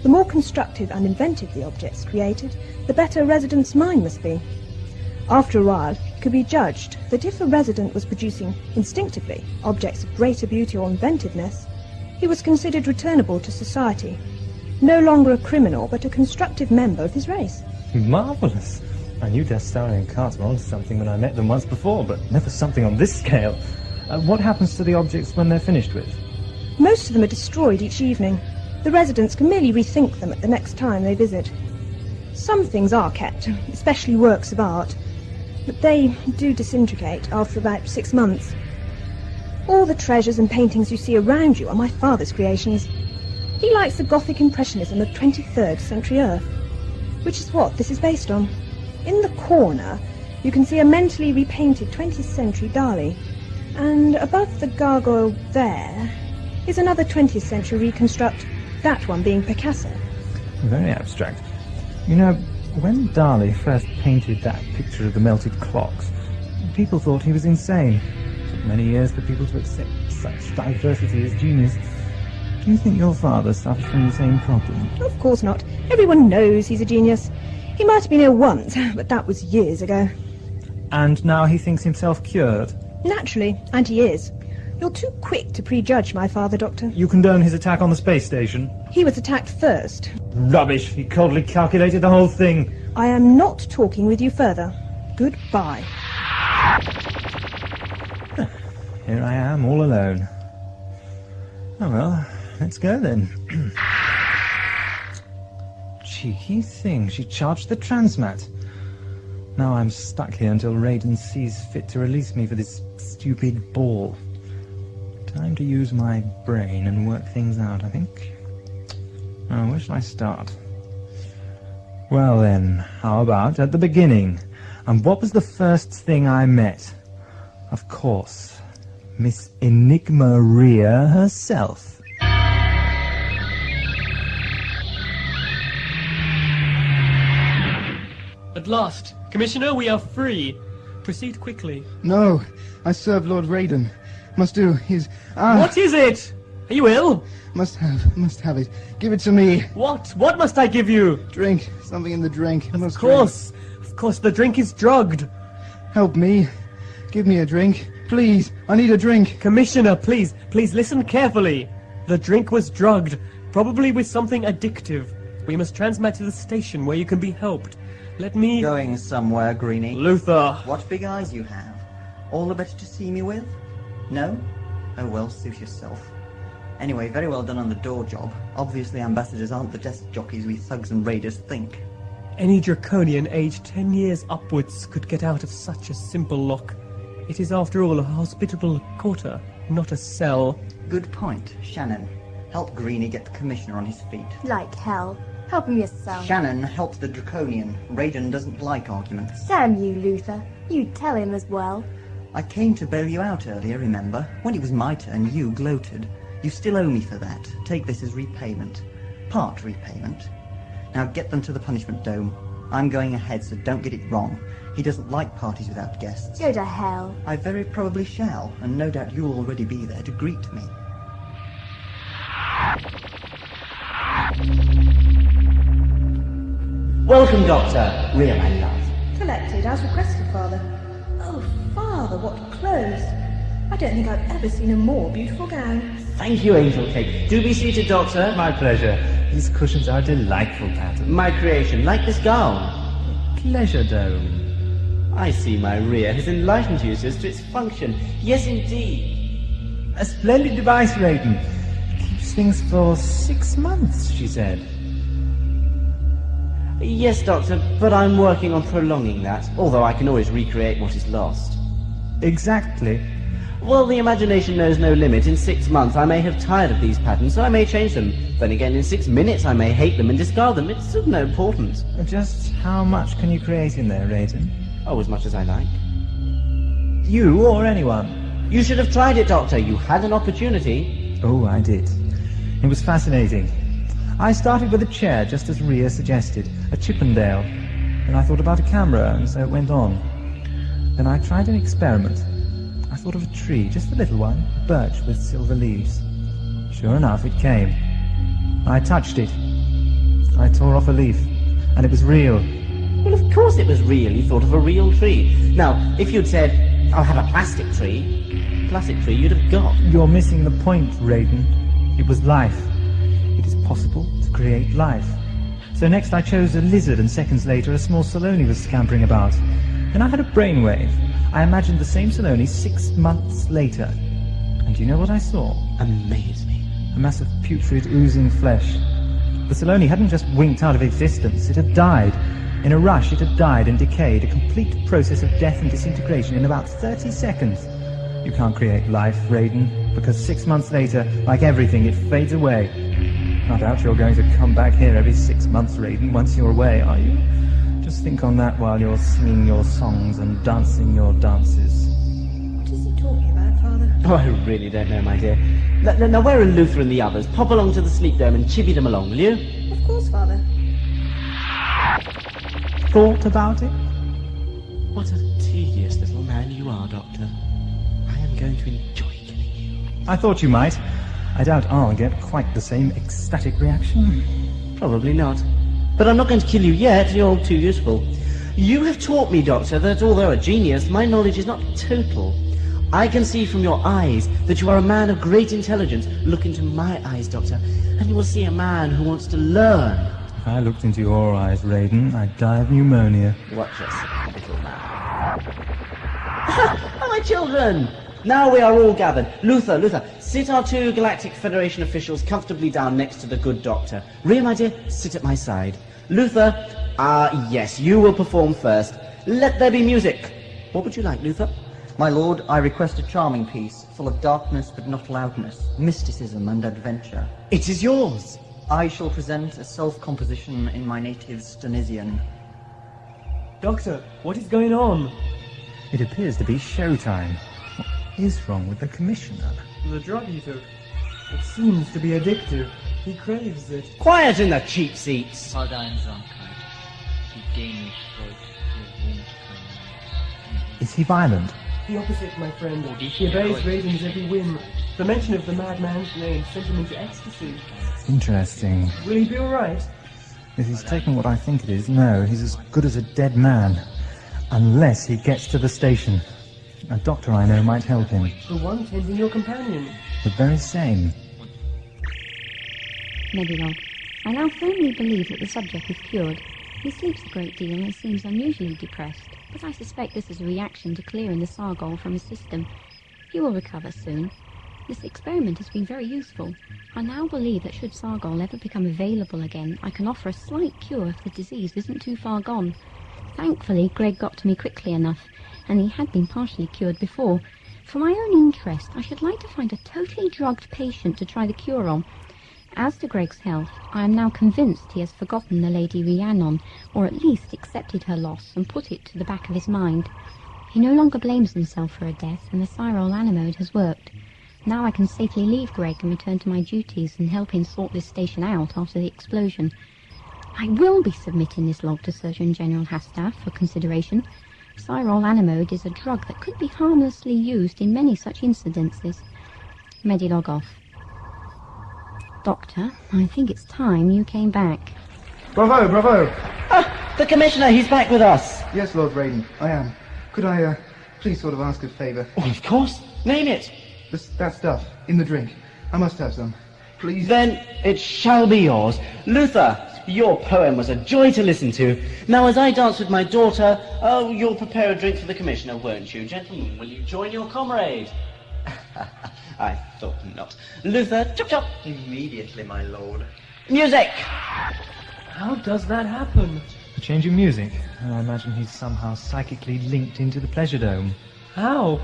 The more constructive and inventive the objects created, the better a resident's mind must be. After a while, it could be judged that if a resident was producing instinctively objects of greater beauty or inventiveness, he was considered returnable to society, no longer a criminal but a constructive member of his race.
Marvellous! I knew Descartes and Descartes were onto something when I met them once before, but never something on this scale. What happens to the objects when they're finished with?
Most of them are destroyed each evening. The residents can merely rethink them at the next time they visit. Some things are kept, especially works of art, but they do disintegrate after about 6 months. All the treasures and paintings you see around you are my father's creations. He likes the Gothic Impressionism of 23rd century Earth, which is what this is based on. In the corner, you can see a mentally repainted 20th century Dali, and above the gargoyle there is another 20th century reconstruct, that one being Picasso.
Very abstract. You know, when Dali first painted that picture of the melted clocks, people thought he was insane. It took many years for people to accept such diversity as genius. Do you think your father suffers from the same problem?
Of course not. Everyone knows he's a genius. He might have been ill once, but that was years ago.
And now he thinks himself cured?
Naturally, and he is. You're too quick to prejudge my father, Doctor.
You condone his attack on the space station?
He was attacked first.
Rubbish! He coldly calculated the whole thing.
I am not talking with you further. Goodbye.
Here I am, all alone. Oh well, let's go then. Cheeky thing, she charged the transmat. Now I'm stuck here until Raiden sees fit to release me for this stupid ball. Time to use my brain and work things out, I think. Oh, where shall I start? Well then, how about at the beginning? And what was the first thing I met? Of course, Miss Enigma Rhea herself.
At last! Commissioner, we are free! Proceed quickly.
No, I serve Lord Raiden. Must do his...
What is it? Are you ill?
Must have it. Give it to me.
What? What must I give you?
Drink. Something in the drink.
Of course, the drink is drugged.
Help me. Give me a drink. Please, I need a drink.
Commissioner, please listen carefully. The drink was drugged, probably with something addictive. We must transmat to the station where you can be helped. Let me...
Going somewhere, Greenie?
Luther!
What big eyes you have. All the better to see me with? No? Oh well, suit yourself. Anyway, very well done on the door job. Obviously ambassadors aren't the desk jockeys we thugs and raiders think.
Any draconian aged 10 years upwards could get out of such a simple lock. It is after all a hospitable quarter, not a cell.
Good point. Shannon, help Greenie get the Commissioner on his feet.
Like hell. Help him yourself.
Shannon, help the Draconian. Raiden doesn't like arguments.
Damn you, Luther. You tell him as well.
I came to bail you out earlier, remember? When it was my turn, you gloated. You still owe me for that. Take this as repayment. Part repayment. Now get them to the punishment dome. I'm going ahead, so don't get it wrong. He doesn't like parties without guests.
Go to hell.
I very probably shall, and no doubt you'll already be there to greet me.
Welcome, Doctor. Rhea, my love.
Collected, as requested, Father. Oh, Father, what clothes. I don't think I've ever seen a more beautiful gown.
Thank you, Angel Cake. Do be seated, Doctor.
My pleasure. These cushions are a delightful pattern.
My creation, like this gown.
Pleasure dome.
I see my Rhea has enlightened you as to its function. Yes, indeed.
A splendid device, Raiden. Keeps things for 6 months, she said.
Yes, Doctor, but I'm working on prolonging that, although I can always recreate what is lost.
Exactly.
Well, the imagination knows no limit. In 6 months I may have tired of these patterns, so I may change them. Then again, in 6 minutes I may hate them and discard them. It's of no importance.
Just how much can you create in there, Raiden?
Oh, as much as I like.
You or anyone?
You should have tried it, Doctor. You had an opportunity.
Oh, I did. It was fascinating. I started with a chair, just as Rhea suggested, a Chippendale. Then I thought about a camera, and so it went on. Then I tried an experiment. I thought of a tree, just a little one, a birch with silver leaves. Sure enough, it came. I touched it. I tore off a leaf, and it was real.
Well, of course it was real. You thought of a real tree. Now, if you'd said, I'll have a plastic tree, you'd have got.
You're missing the point, Raiden. It was life. It is possible to create life. So next I chose a lizard, and seconds later a small Saloni was scampering about. Then I had a brainwave. I imagined the same Saloni 6 months later. And do you know what I saw?
Amaze me.
A mass of putrid, oozing flesh. The Saloni hadn't just winked out of existence, it had died. In a rush, it had died and decayed, a complete process of death and disintegration in about 30 seconds. You can't create life, Raiden, because 6 months later, like everything, it fades away. I doubt you're going to come back here every 6 months, Raiden, once you're away, are you? Just think on that while you're singing your songs and dancing your dances.
What is he talking about, Father?
Oh, I really don't know, my dear. Now, where are Luther and the others? Pop along to the sleep dome and chivvy them along, will you?
Of course, Father.
Thought about it?
What a tedious little man you are, Doctor. I am going to enjoy killing you.
I thought you might. I doubt I'll get quite the same ecstatic reaction.
Probably not. But I'm not going to kill you yet. You're too useful. You have taught me, Doctor, that although a genius, my knowledge is not total. I can see from your eyes that you are a man of great intelligence. Look into my eyes, Doctor, and you will see a man who wants to learn.
If I looked into your eyes, Raiden, I'd die of pneumonia.
Watch us, little man. Oh, my children! Now we are all gathered. Luther, sit our 2 Galactic Federation officials comfortably down next to the good Doctor. Rhea, my dear, sit at my side. Luther, yes, you will perform first. Let there be music. What would you like, Luther?
My lord, I request a charming piece, full of darkness but not loudness, mysticism and adventure.
It is yours.
I shall present a self-composition in my native Stonesian.
Doctor, what is going on?
It appears to be showtime. What is wrong with the Commissioner?
The drug he took. It seems to be addictive. He craves it.
Quiet in the cheap seats.
Is he violent?
The opposite, my friend. He obeys Raiden's every whim. The mention of the madman's name sent him into ecstasy.
Interesting.
Will he be all right?
If he's taken what I think it is, no, he's as good as a dead man. Unless he gets to the station. A doctor I know might help him.
The one tending your companion.
The very same.
Medilog, I now firmly believe that the subject is cured. He sleeps a great deal and seems unusually depressed, but I suspect this is a reaction to clearing the Sargol from his system. He will recover soon. This experiment has been very useful. I now believe that should Sargol ever become available again, I can offer a slight cure if the disease isn't too far gone. Thankfully, Greg got to me quickly enough, and he had been partially cured before. For my own interest, I should like to find a totally drugged patient to try the cure on. As to Greg's health, I am now convinced he has forgotten the Lady Rhiannon, or at least accepted her loss and put it to the back of his mind. He no longer blames himself for her death, and the Cyrol anemode has worked. Now I can safely leave Greg and return to my duties and help him sort this station out after the explosion. I will be submitting this log to Surgeon General Hastaff for consideration. Cyrol anemode is a drug that could be harmlessly used in many such incidences. Medilog off. Doctor, I think it's time you came back.
Bravo, bravo!
Ah, the Commissioner, he's back with us.
Yes, Lord Raiden, I am. Could I, please sort of ask a favour?
Oh, of course. Name it.
That stuff, in the drink. I must have some. Please?
Then it shall be yours. Luther, your poem was a joy to listen to. Now, as I dance with my daughter, you'll prepare a drink for the Commissioner, won't you? Gentlemen, will you join your comrade? I thought not. Luther, chop chop.
Immediately, my lord.
Music!
How does that happen?
A change in music. I imagine he's somehow psychically linked into the Pleasure Dome.
How?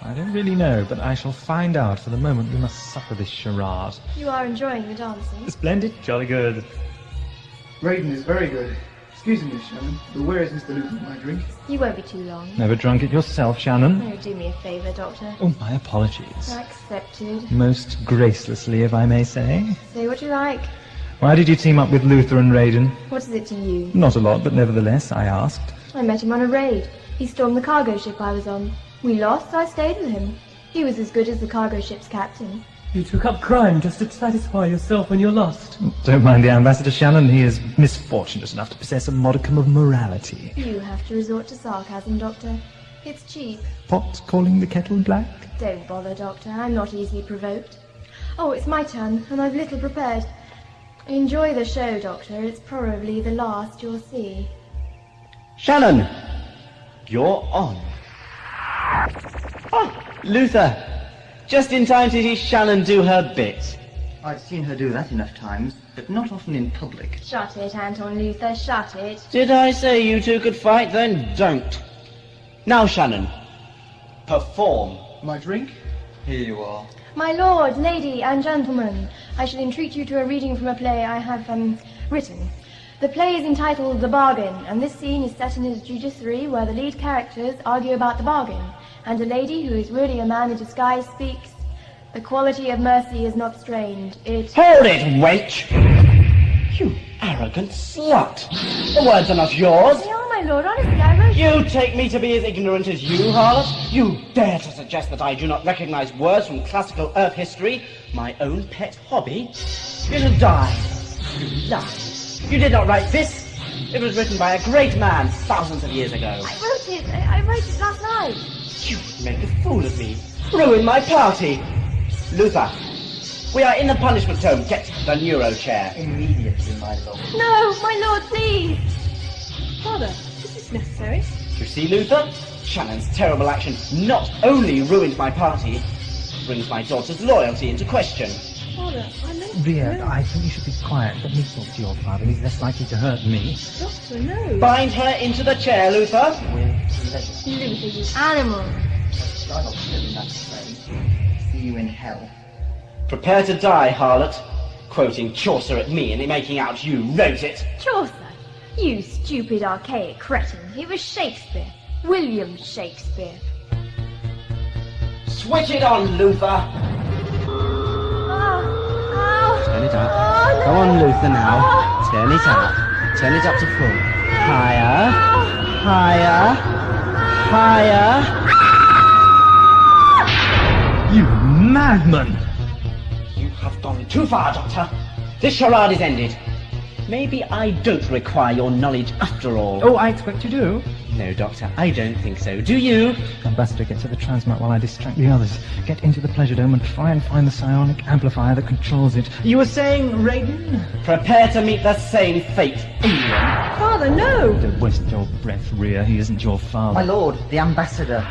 I don't really know, but I shall find out. For the moment, we must suffer this charade.
You are enjoying the dancing?
Splendid, jolly good.
Raiden is very good. Excuse me, Miss Shannon, but where is Mr. Luther with my drink?
You won't be too long.
Never drunk it yourself, Shannon?
Oh, do me a favour, Doctor.
Oh, my apologies.
Accepted.
Most gracelessly, if I may say.
Say what you like.
Why did you team up with Luther and Raiden?
What is it to you?
Not a lot, but nevertheless, I asked.
I met him on a raid. He stormed the cargo ship I was on. We lost, so I stayed with him. He was as good as the cargo ship's captain.
You took up crime just to satisfy yourself when you're lost.
Don't mind the Ambassador, Shannon. He is misfortunate enough to possess a modicum of morality.
You have to resort to sarcasm, Doctor. It's cheap.
Pot calling the kettle black?
Don't bother, Doctor. I'm not easily provoked. Oh, it's my turn, and I've little prepared. Enjoy the show, Doctor. It's probably the last you'll see.
Shannon! You're on. Oh, Luther! Just in time to see Shannon do her bit.
I've seen her do that enough times, but not often in public.
Shut it, Anton Luther, shut it.
Did I say you two could fight? Then don't. Now, Shannon, perform.
My drink?
Here you are.
My lord, lady, and gentlemen, I shall entreat you to a reading from a play I have, written. The play is entitled The Bargain, and this scene is set in a judiciary where the lead characters argue about the bargain, and a lady who is really a man in disguise speaks. The quality of mercy is not strained.
Hold it, wench! You arrogant slut! The words are not yours!
They are, my lord, honestly, I wrote...
You take me to be as ignorant as you, harlot? You dare to suggest that I do not recognize words from classical Earth history, my own pet hobby? You should die. You lie. You did not write this. It was written by a great man thousands of years ago.
I wrote it. I wrote it last night.
You make a fool of me. Ruin my party. Luther, we are in the punishment dome. Get the neuro chair.
Immediately, my lord.
No, my lord, please.
Father, is this necessary?
You see, Luther? Shannon's terrible action not only ruined my party, brings my daughter's loyalty into question.
Father, I meant...
Ria, I think you should be quiet. Let me talk to your father. He's less likely to hurt me.
Doctor, no.
Bind her into the chair, Luther.
With pleasure.
Luther, you animal.
I will fill in that phrase. See you in hell.
Prepare to die, harlot. Quoting Chaucer at me and making out you wrote it.
Chaucer? You stupid archaic cretin. It was Shakespeare. William Shakespeare.
Switch it on, Luther. Turn it up.
No.
Come on, Luther, now. Turn it up. Turn it up to full. Higher. Higher. Higher.
You madman!
You have gone too far, Doctor. This charade is ended. Maybe I don't require your knowledge after all.
Oh, I expect you do.
No, Doctor, I don't think so. Do you?
Ambassador, get to the transmat while I distract the others. Get into the pleasure dome and try and find the psionic amplifier that controls it. You were saying, Raiden?
Prepare to meet the same fate, alien.
Father, no!
Don't waste your breath, Ria. He isn't your father.
My lord, the ambassador.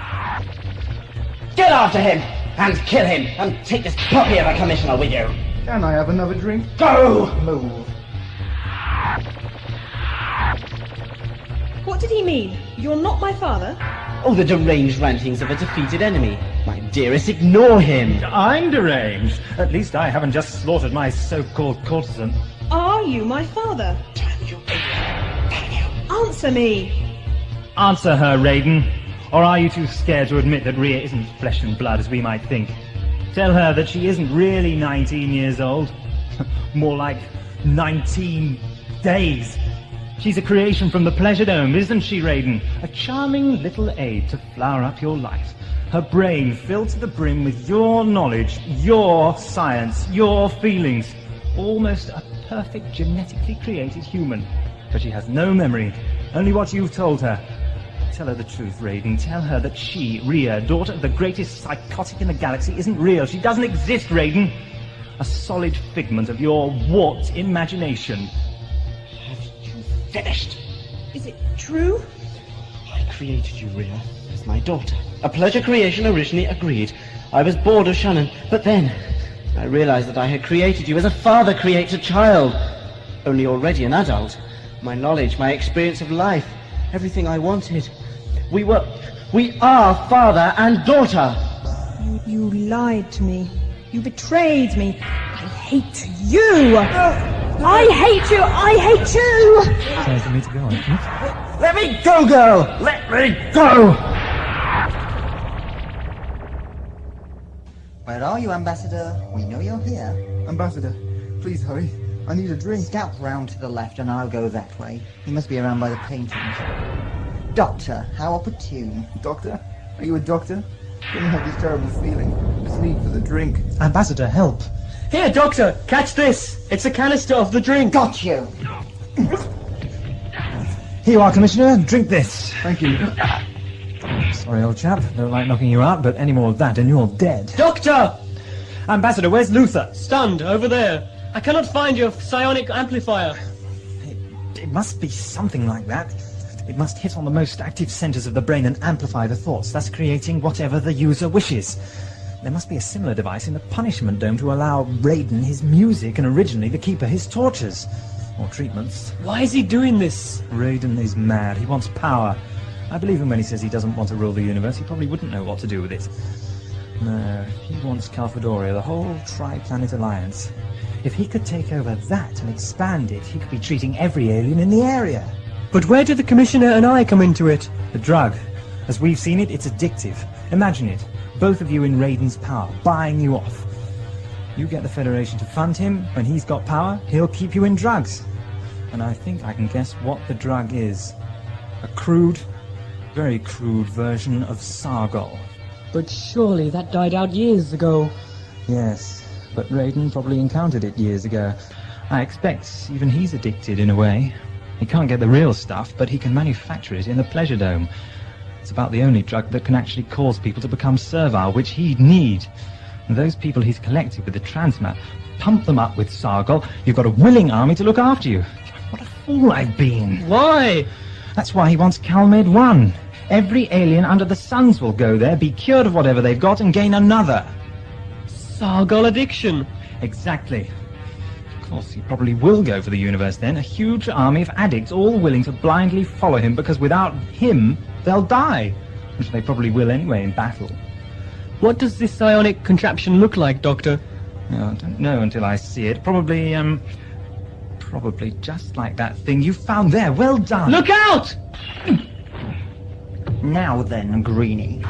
Get after him and kill him and take this puppy of a commissioner with you.
Can I have another drink?
Go!
Move.
What did he mean? You're not my father?
Oh, the deranged rantings of a defeated enemy. My dearest, ignore him.
I'm deranged. At least I haven't just slaughtered my so-called courtesan.
Are you my father?
Damn you, alien. Damn you.
Answer me!
Answer her, Raiden. Or are you too scared to admit that Ria isn't flesh and blood as we might think? Tell her that she isn't really 19 years old. More like 19 days. She's a creation from the Pleasure Dome, isn't she, Raiden? A charming little aid to flower up your life. Her brain filled to the brim with your knowledge, your science, your feelings. Almost a perfect genetically created human. But she has no memory, only what you've told her. Tell her the truth, Raiden. Tell her that she, Ria, daughter of the greatest psychotic in the galaxy, isn't real. She doesn't exist, Raiden. A solid figment of your warped imagination.
Finished.
Is it true?
I created you, Ria, as my daughter. A pleasure creation originally agreed. I was bored of Shannon, but then I realized that I had created you as a father creates a child. Only already an adult. My knowledge, my experience of life, everything I wanted. We are father and daughter.
You lied to me. You betrayed me. I hate you!
I hate you! I hate you!
Time for me to go, I think.
Let me go, girl! Let me go!
Where are you, Ambassador? We know you're here.
Ambassador, please hurry. I need a drink.
Scout round to the left and I'll go that way. He must be around by the paintings. Doctor, how opportune.
Doctor? Are you a doctor? Don't you have this terrible feeling? This need for the drink.
Ambassador, help.
Here, Doctor, catch this. It's a canister of the drink.
Got you.
Here you are, Commissioner. Drink this.
Thank you.
Sorry, old chap. Don't like knocking you out, but any more of that and you're dead.
Doctor!
Ambassador, where's Luther?
Stunned, over there. I cannot find your psionic amplifier.
It must be something like that. It must hit on the most active centers of the brain and amplify the thoughts, thus creating whatever the user wishes. There must be a similar device in the punishment dome to allow Raiden his music and originally the Keeper his tortures. Or treatments.
Why is he doing this?
Raiden is mad. He wants power. I believe him when he says he doesn't want to rule the universe. He probably wouldn't know what to do with it. No, he wants Calfadoria, the whole Tri-Planet Alliance. If he could take over that and expand it, he could be treating every alien in the area.
But where do the Commissioner and I come into it?
The drug. As we've seen it, it's addictive. Imagine it. Both of you in Raiden's power, buying you off. You get the Federation to fund him. When he's got power, he'll keep you in drugs. And I think I can guess what the drug is. A crude, very crude version of Sargol.
But surely that died out years ago.
Yes, but Raiden probably encountered it years ago. I expect even he's addicted in a way. He can't get the real stuff, but he can manufacture it in the Pleasure Dome. It's about the only drug that can actually cause people to become servile, which he'd need. And those people he's collected with the transmat, pump them up with Sargol, you've got a willing army to look after you. What a fool I've been.
Why?
That's why he wants Calmed 1. Every alien under the suns will go there, be cured of whatever they've got, and gain another.
Sargol addiction.
Exactly. Of course, he probably will go for the universe then, a huge army of addicts all willing to blindly follow him, because without him, they'll die. Which they probably will anyway in battle.
What does this psionic contraption look like, Doctor?
No, I don't know until I see it. Probably just like that thing you found there. Well done.
Look out!
Now then, Greenie.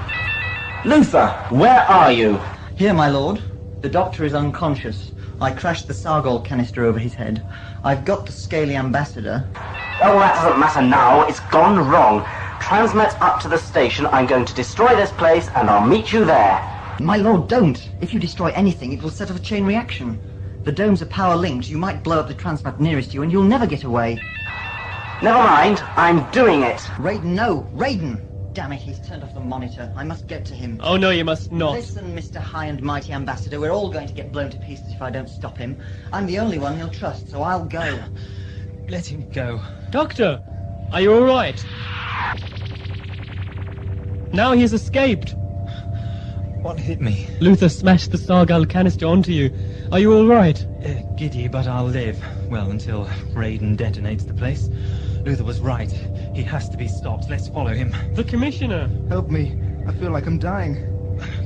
Luther, where are you?
Here, my lord. The doctor is unconscious. I crashed the Sargol canister over his head. I've got the scaly ambassador.
Oh, that doesn't matter now. It's gone wrong. Transmet up to the station. I'm going to destroy this place, and I'll meet you there.
My lord, don't. If you destroy anything, it will set off a chain reaction. The domes are power linked. You might blow up the transmat nearest you, and you'll never get away.
Never mind. I'm doing it.
Raiden, no. Raiden! Damn it, he's turned off the monitor. I must get to him.
Oh, no, you must not.
Listen, Mr. High and Mighty Ambassador, we're all going to get blown to pieces if I don't stop him. I'm the only one he'll trust, so I'll go.
Let him go.
Doctor, are you all right? Now he's escaped.
What hit me?
Luther smashed the Sargol canister onto you. Are you all right?
Giddy, but I'll live. Well, until Raiden detonates the place. Luther was right. He has to be stopped. Let's follow him.
The Commissioner.
Help me. I feel like I'm dying.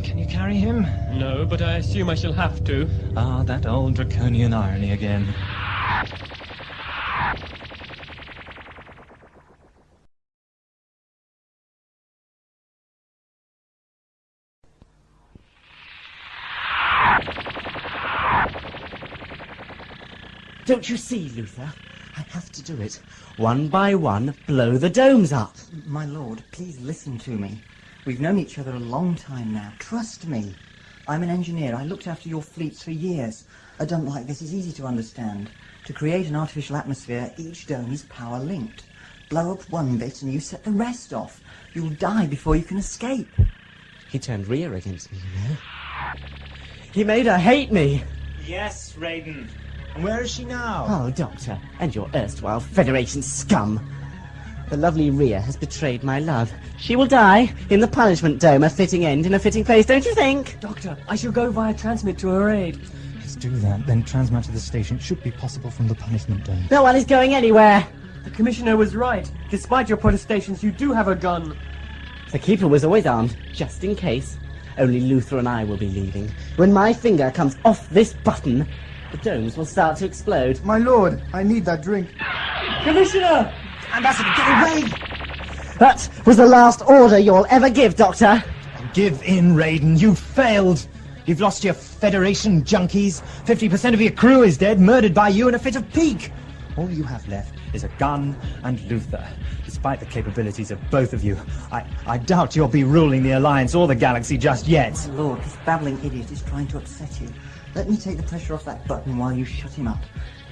Can you carry him?
No, but I assume I shall have to.
Ah, that old draconian irony again.
Don't you see, Luther? I have to do it. One by one, blow the domes up.
My lord, please listen to me. We've known each other a long time now. Trust me. I'm an engineer. I looked after your fleets for years. A dump like this is easy to understand. To create an artificial atmosphere, each dome is power linked. Blow up one bit and you set the rest off. You'll die before you can escape.
He turned rear against me, you know. He made her hate me.
Yes, Raiden. And where is she now?
Oh, Doctor, and your erstwhile Federation scum. The lovely Rhea has betrayed my love. She will die in the punishment dome, a fitting end in a fitting place, don't you think?
Doctor, I shall go via transmit to her aid.
Let's do that, then transmat to the station. It should be possible from the punishment dome.
No one is going anywhere.
The Commissioner was right. Despite your protestations, you do have a gun.
The Keeper was always armed, just in case. Only Luther and I will be leaving. When my finger comes off this button, the domes will start to explode.
My lord, I need that drink.
Commissioner! Ambassador, get away! That was the last order you'll ever give, Doctor.
Give in, Raiden. You've failed. You've lost your Federation junkies. 50% of your crew is dead, murdered by you in a fit of pique. All you have left is a gun and Luther. Despite the capabilities of both of you, I doubt you'll be ruling the Alliance or the galaxy just yet.
My lord, this babbling idiot is trying to upset you. Let me take the pressure off that button while you shut him up.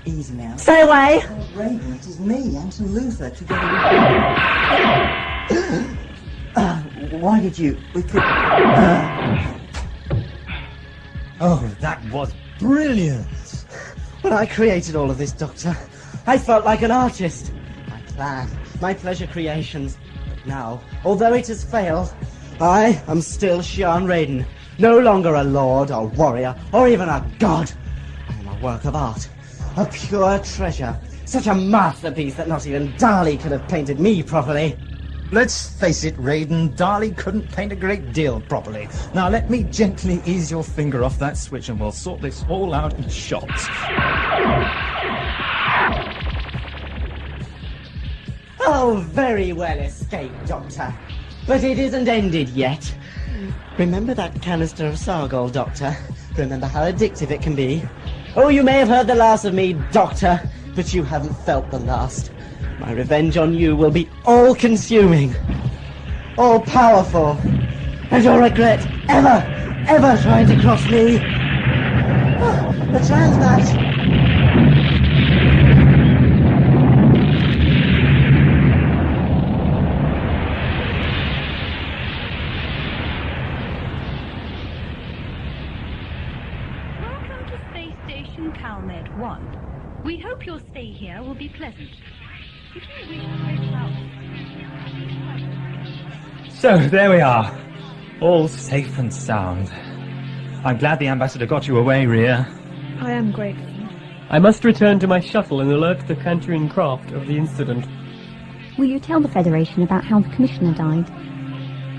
Easy now.
Stay away!
Oh, Raiden, it is me, Anton Luther, together with... why did you... We could...
Oh, that was brilliant!
When I created all of this, Doctor, I felt like an artist. My plan, my pleasure creations. But now, although it has failed, I am still Sean Raiden. No longer a lord, or warrior, or even a god. I am a work of art. A pure treasure. Such a masterpiece that not even Dali could have painted me properly.
Let's face it, Raiden, Dali couldn't paint a great deal properly. Now let me gently ease your finger off that switch and we'll sort this all out in shots.
Oh, very well escaped, Doctor. But it isn't ended yet. Remember that canister of Sargol, Doctor? Remember how addictive it can be? Oh, you may have heard the last of me, Doctor, but you haven't felt the last. My revenge on you will be all-consuming, all-powerful, and you'll regret ever trying to cross me. Oh, the transmat.
Welcome to Space Station Calmed 1. We hope your stay here will be pleasant. If you wish to reach out...
So, there we are. All safe and sound. I'm glad the Ambassador got you away, Rhea.
I am grateful.
I must return to my shuttle and alert the Cantorian craft of the incident.
Will you tell the Federation about how the Commissioner died?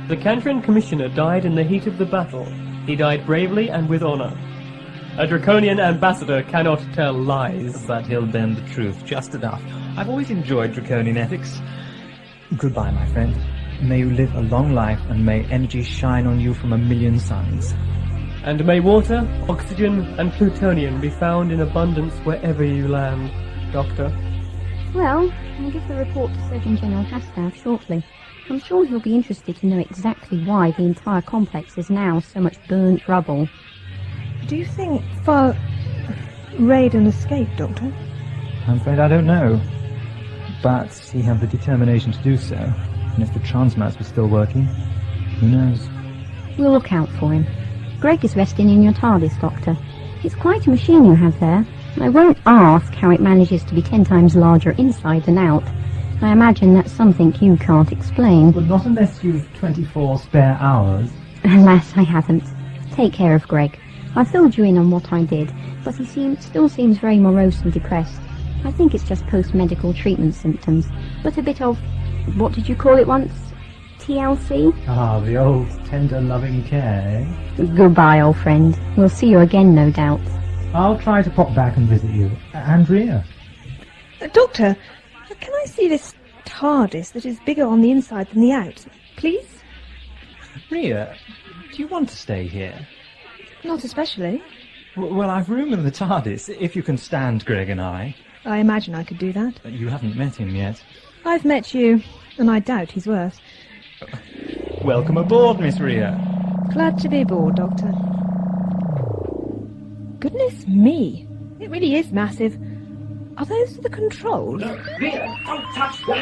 The Cantorian Commissioner died in the heat of the battle. He died bravely and with honor. A Draconian ambassador cannot tell lies.
But he'll bend the truth just enough. I've always enjoyed Draconian ethics. Goodbye, my friend. May you live a long life and may energy shine on you from a million suns.
And may water, oxygen, and plutonium be found in abundance wherever you land, Doctor.
Well, I'll give the report to Surgeon General Hastav shortly. I'm sure he'll be interested to know exactly why the entire complex is now so much burnt rubble.
Do you think Raiden escaped, Doctor?
I'm afraid I don't know. But he had the determination to do so. And if the transmats were still working, who knows?
We'll look out for him. Greg is resting in your TARDIS, Doctor. It's quite a machine you have there. I won't ask how it manages to be 10 times larger inside than out. I imagine that's something you can't explain.
But not unless you've 24 spare hours.
Alas, I haven't. Take care of Greg. I filled you in on what I did, but he still seems very morose and depressed. I think it's just post-medical treatment symptoms, but a bit of, what did you call it once? TLC?
Ah, the old tender loving care, eh?
Goodbye, old friend. We'll see you again, no doubt.
I'll try to pop back and visit you. Andrea.
Doctor, can I see this TARDIS that is bigger on the inside than the out, please?
Rhea, do you want to stay here?
Not especially.
Well, I've room in the TARDIS, if you can stand Greg and I.
I imagine I could do that.
You haven't met him yet.
I've met you, and I doubt he's worse.
Welcome aboard, Miss Rhea.
Glad to be aboard, Doctor. Goodness me, it really is massive. Are those the controls?
Rhea, don't touch the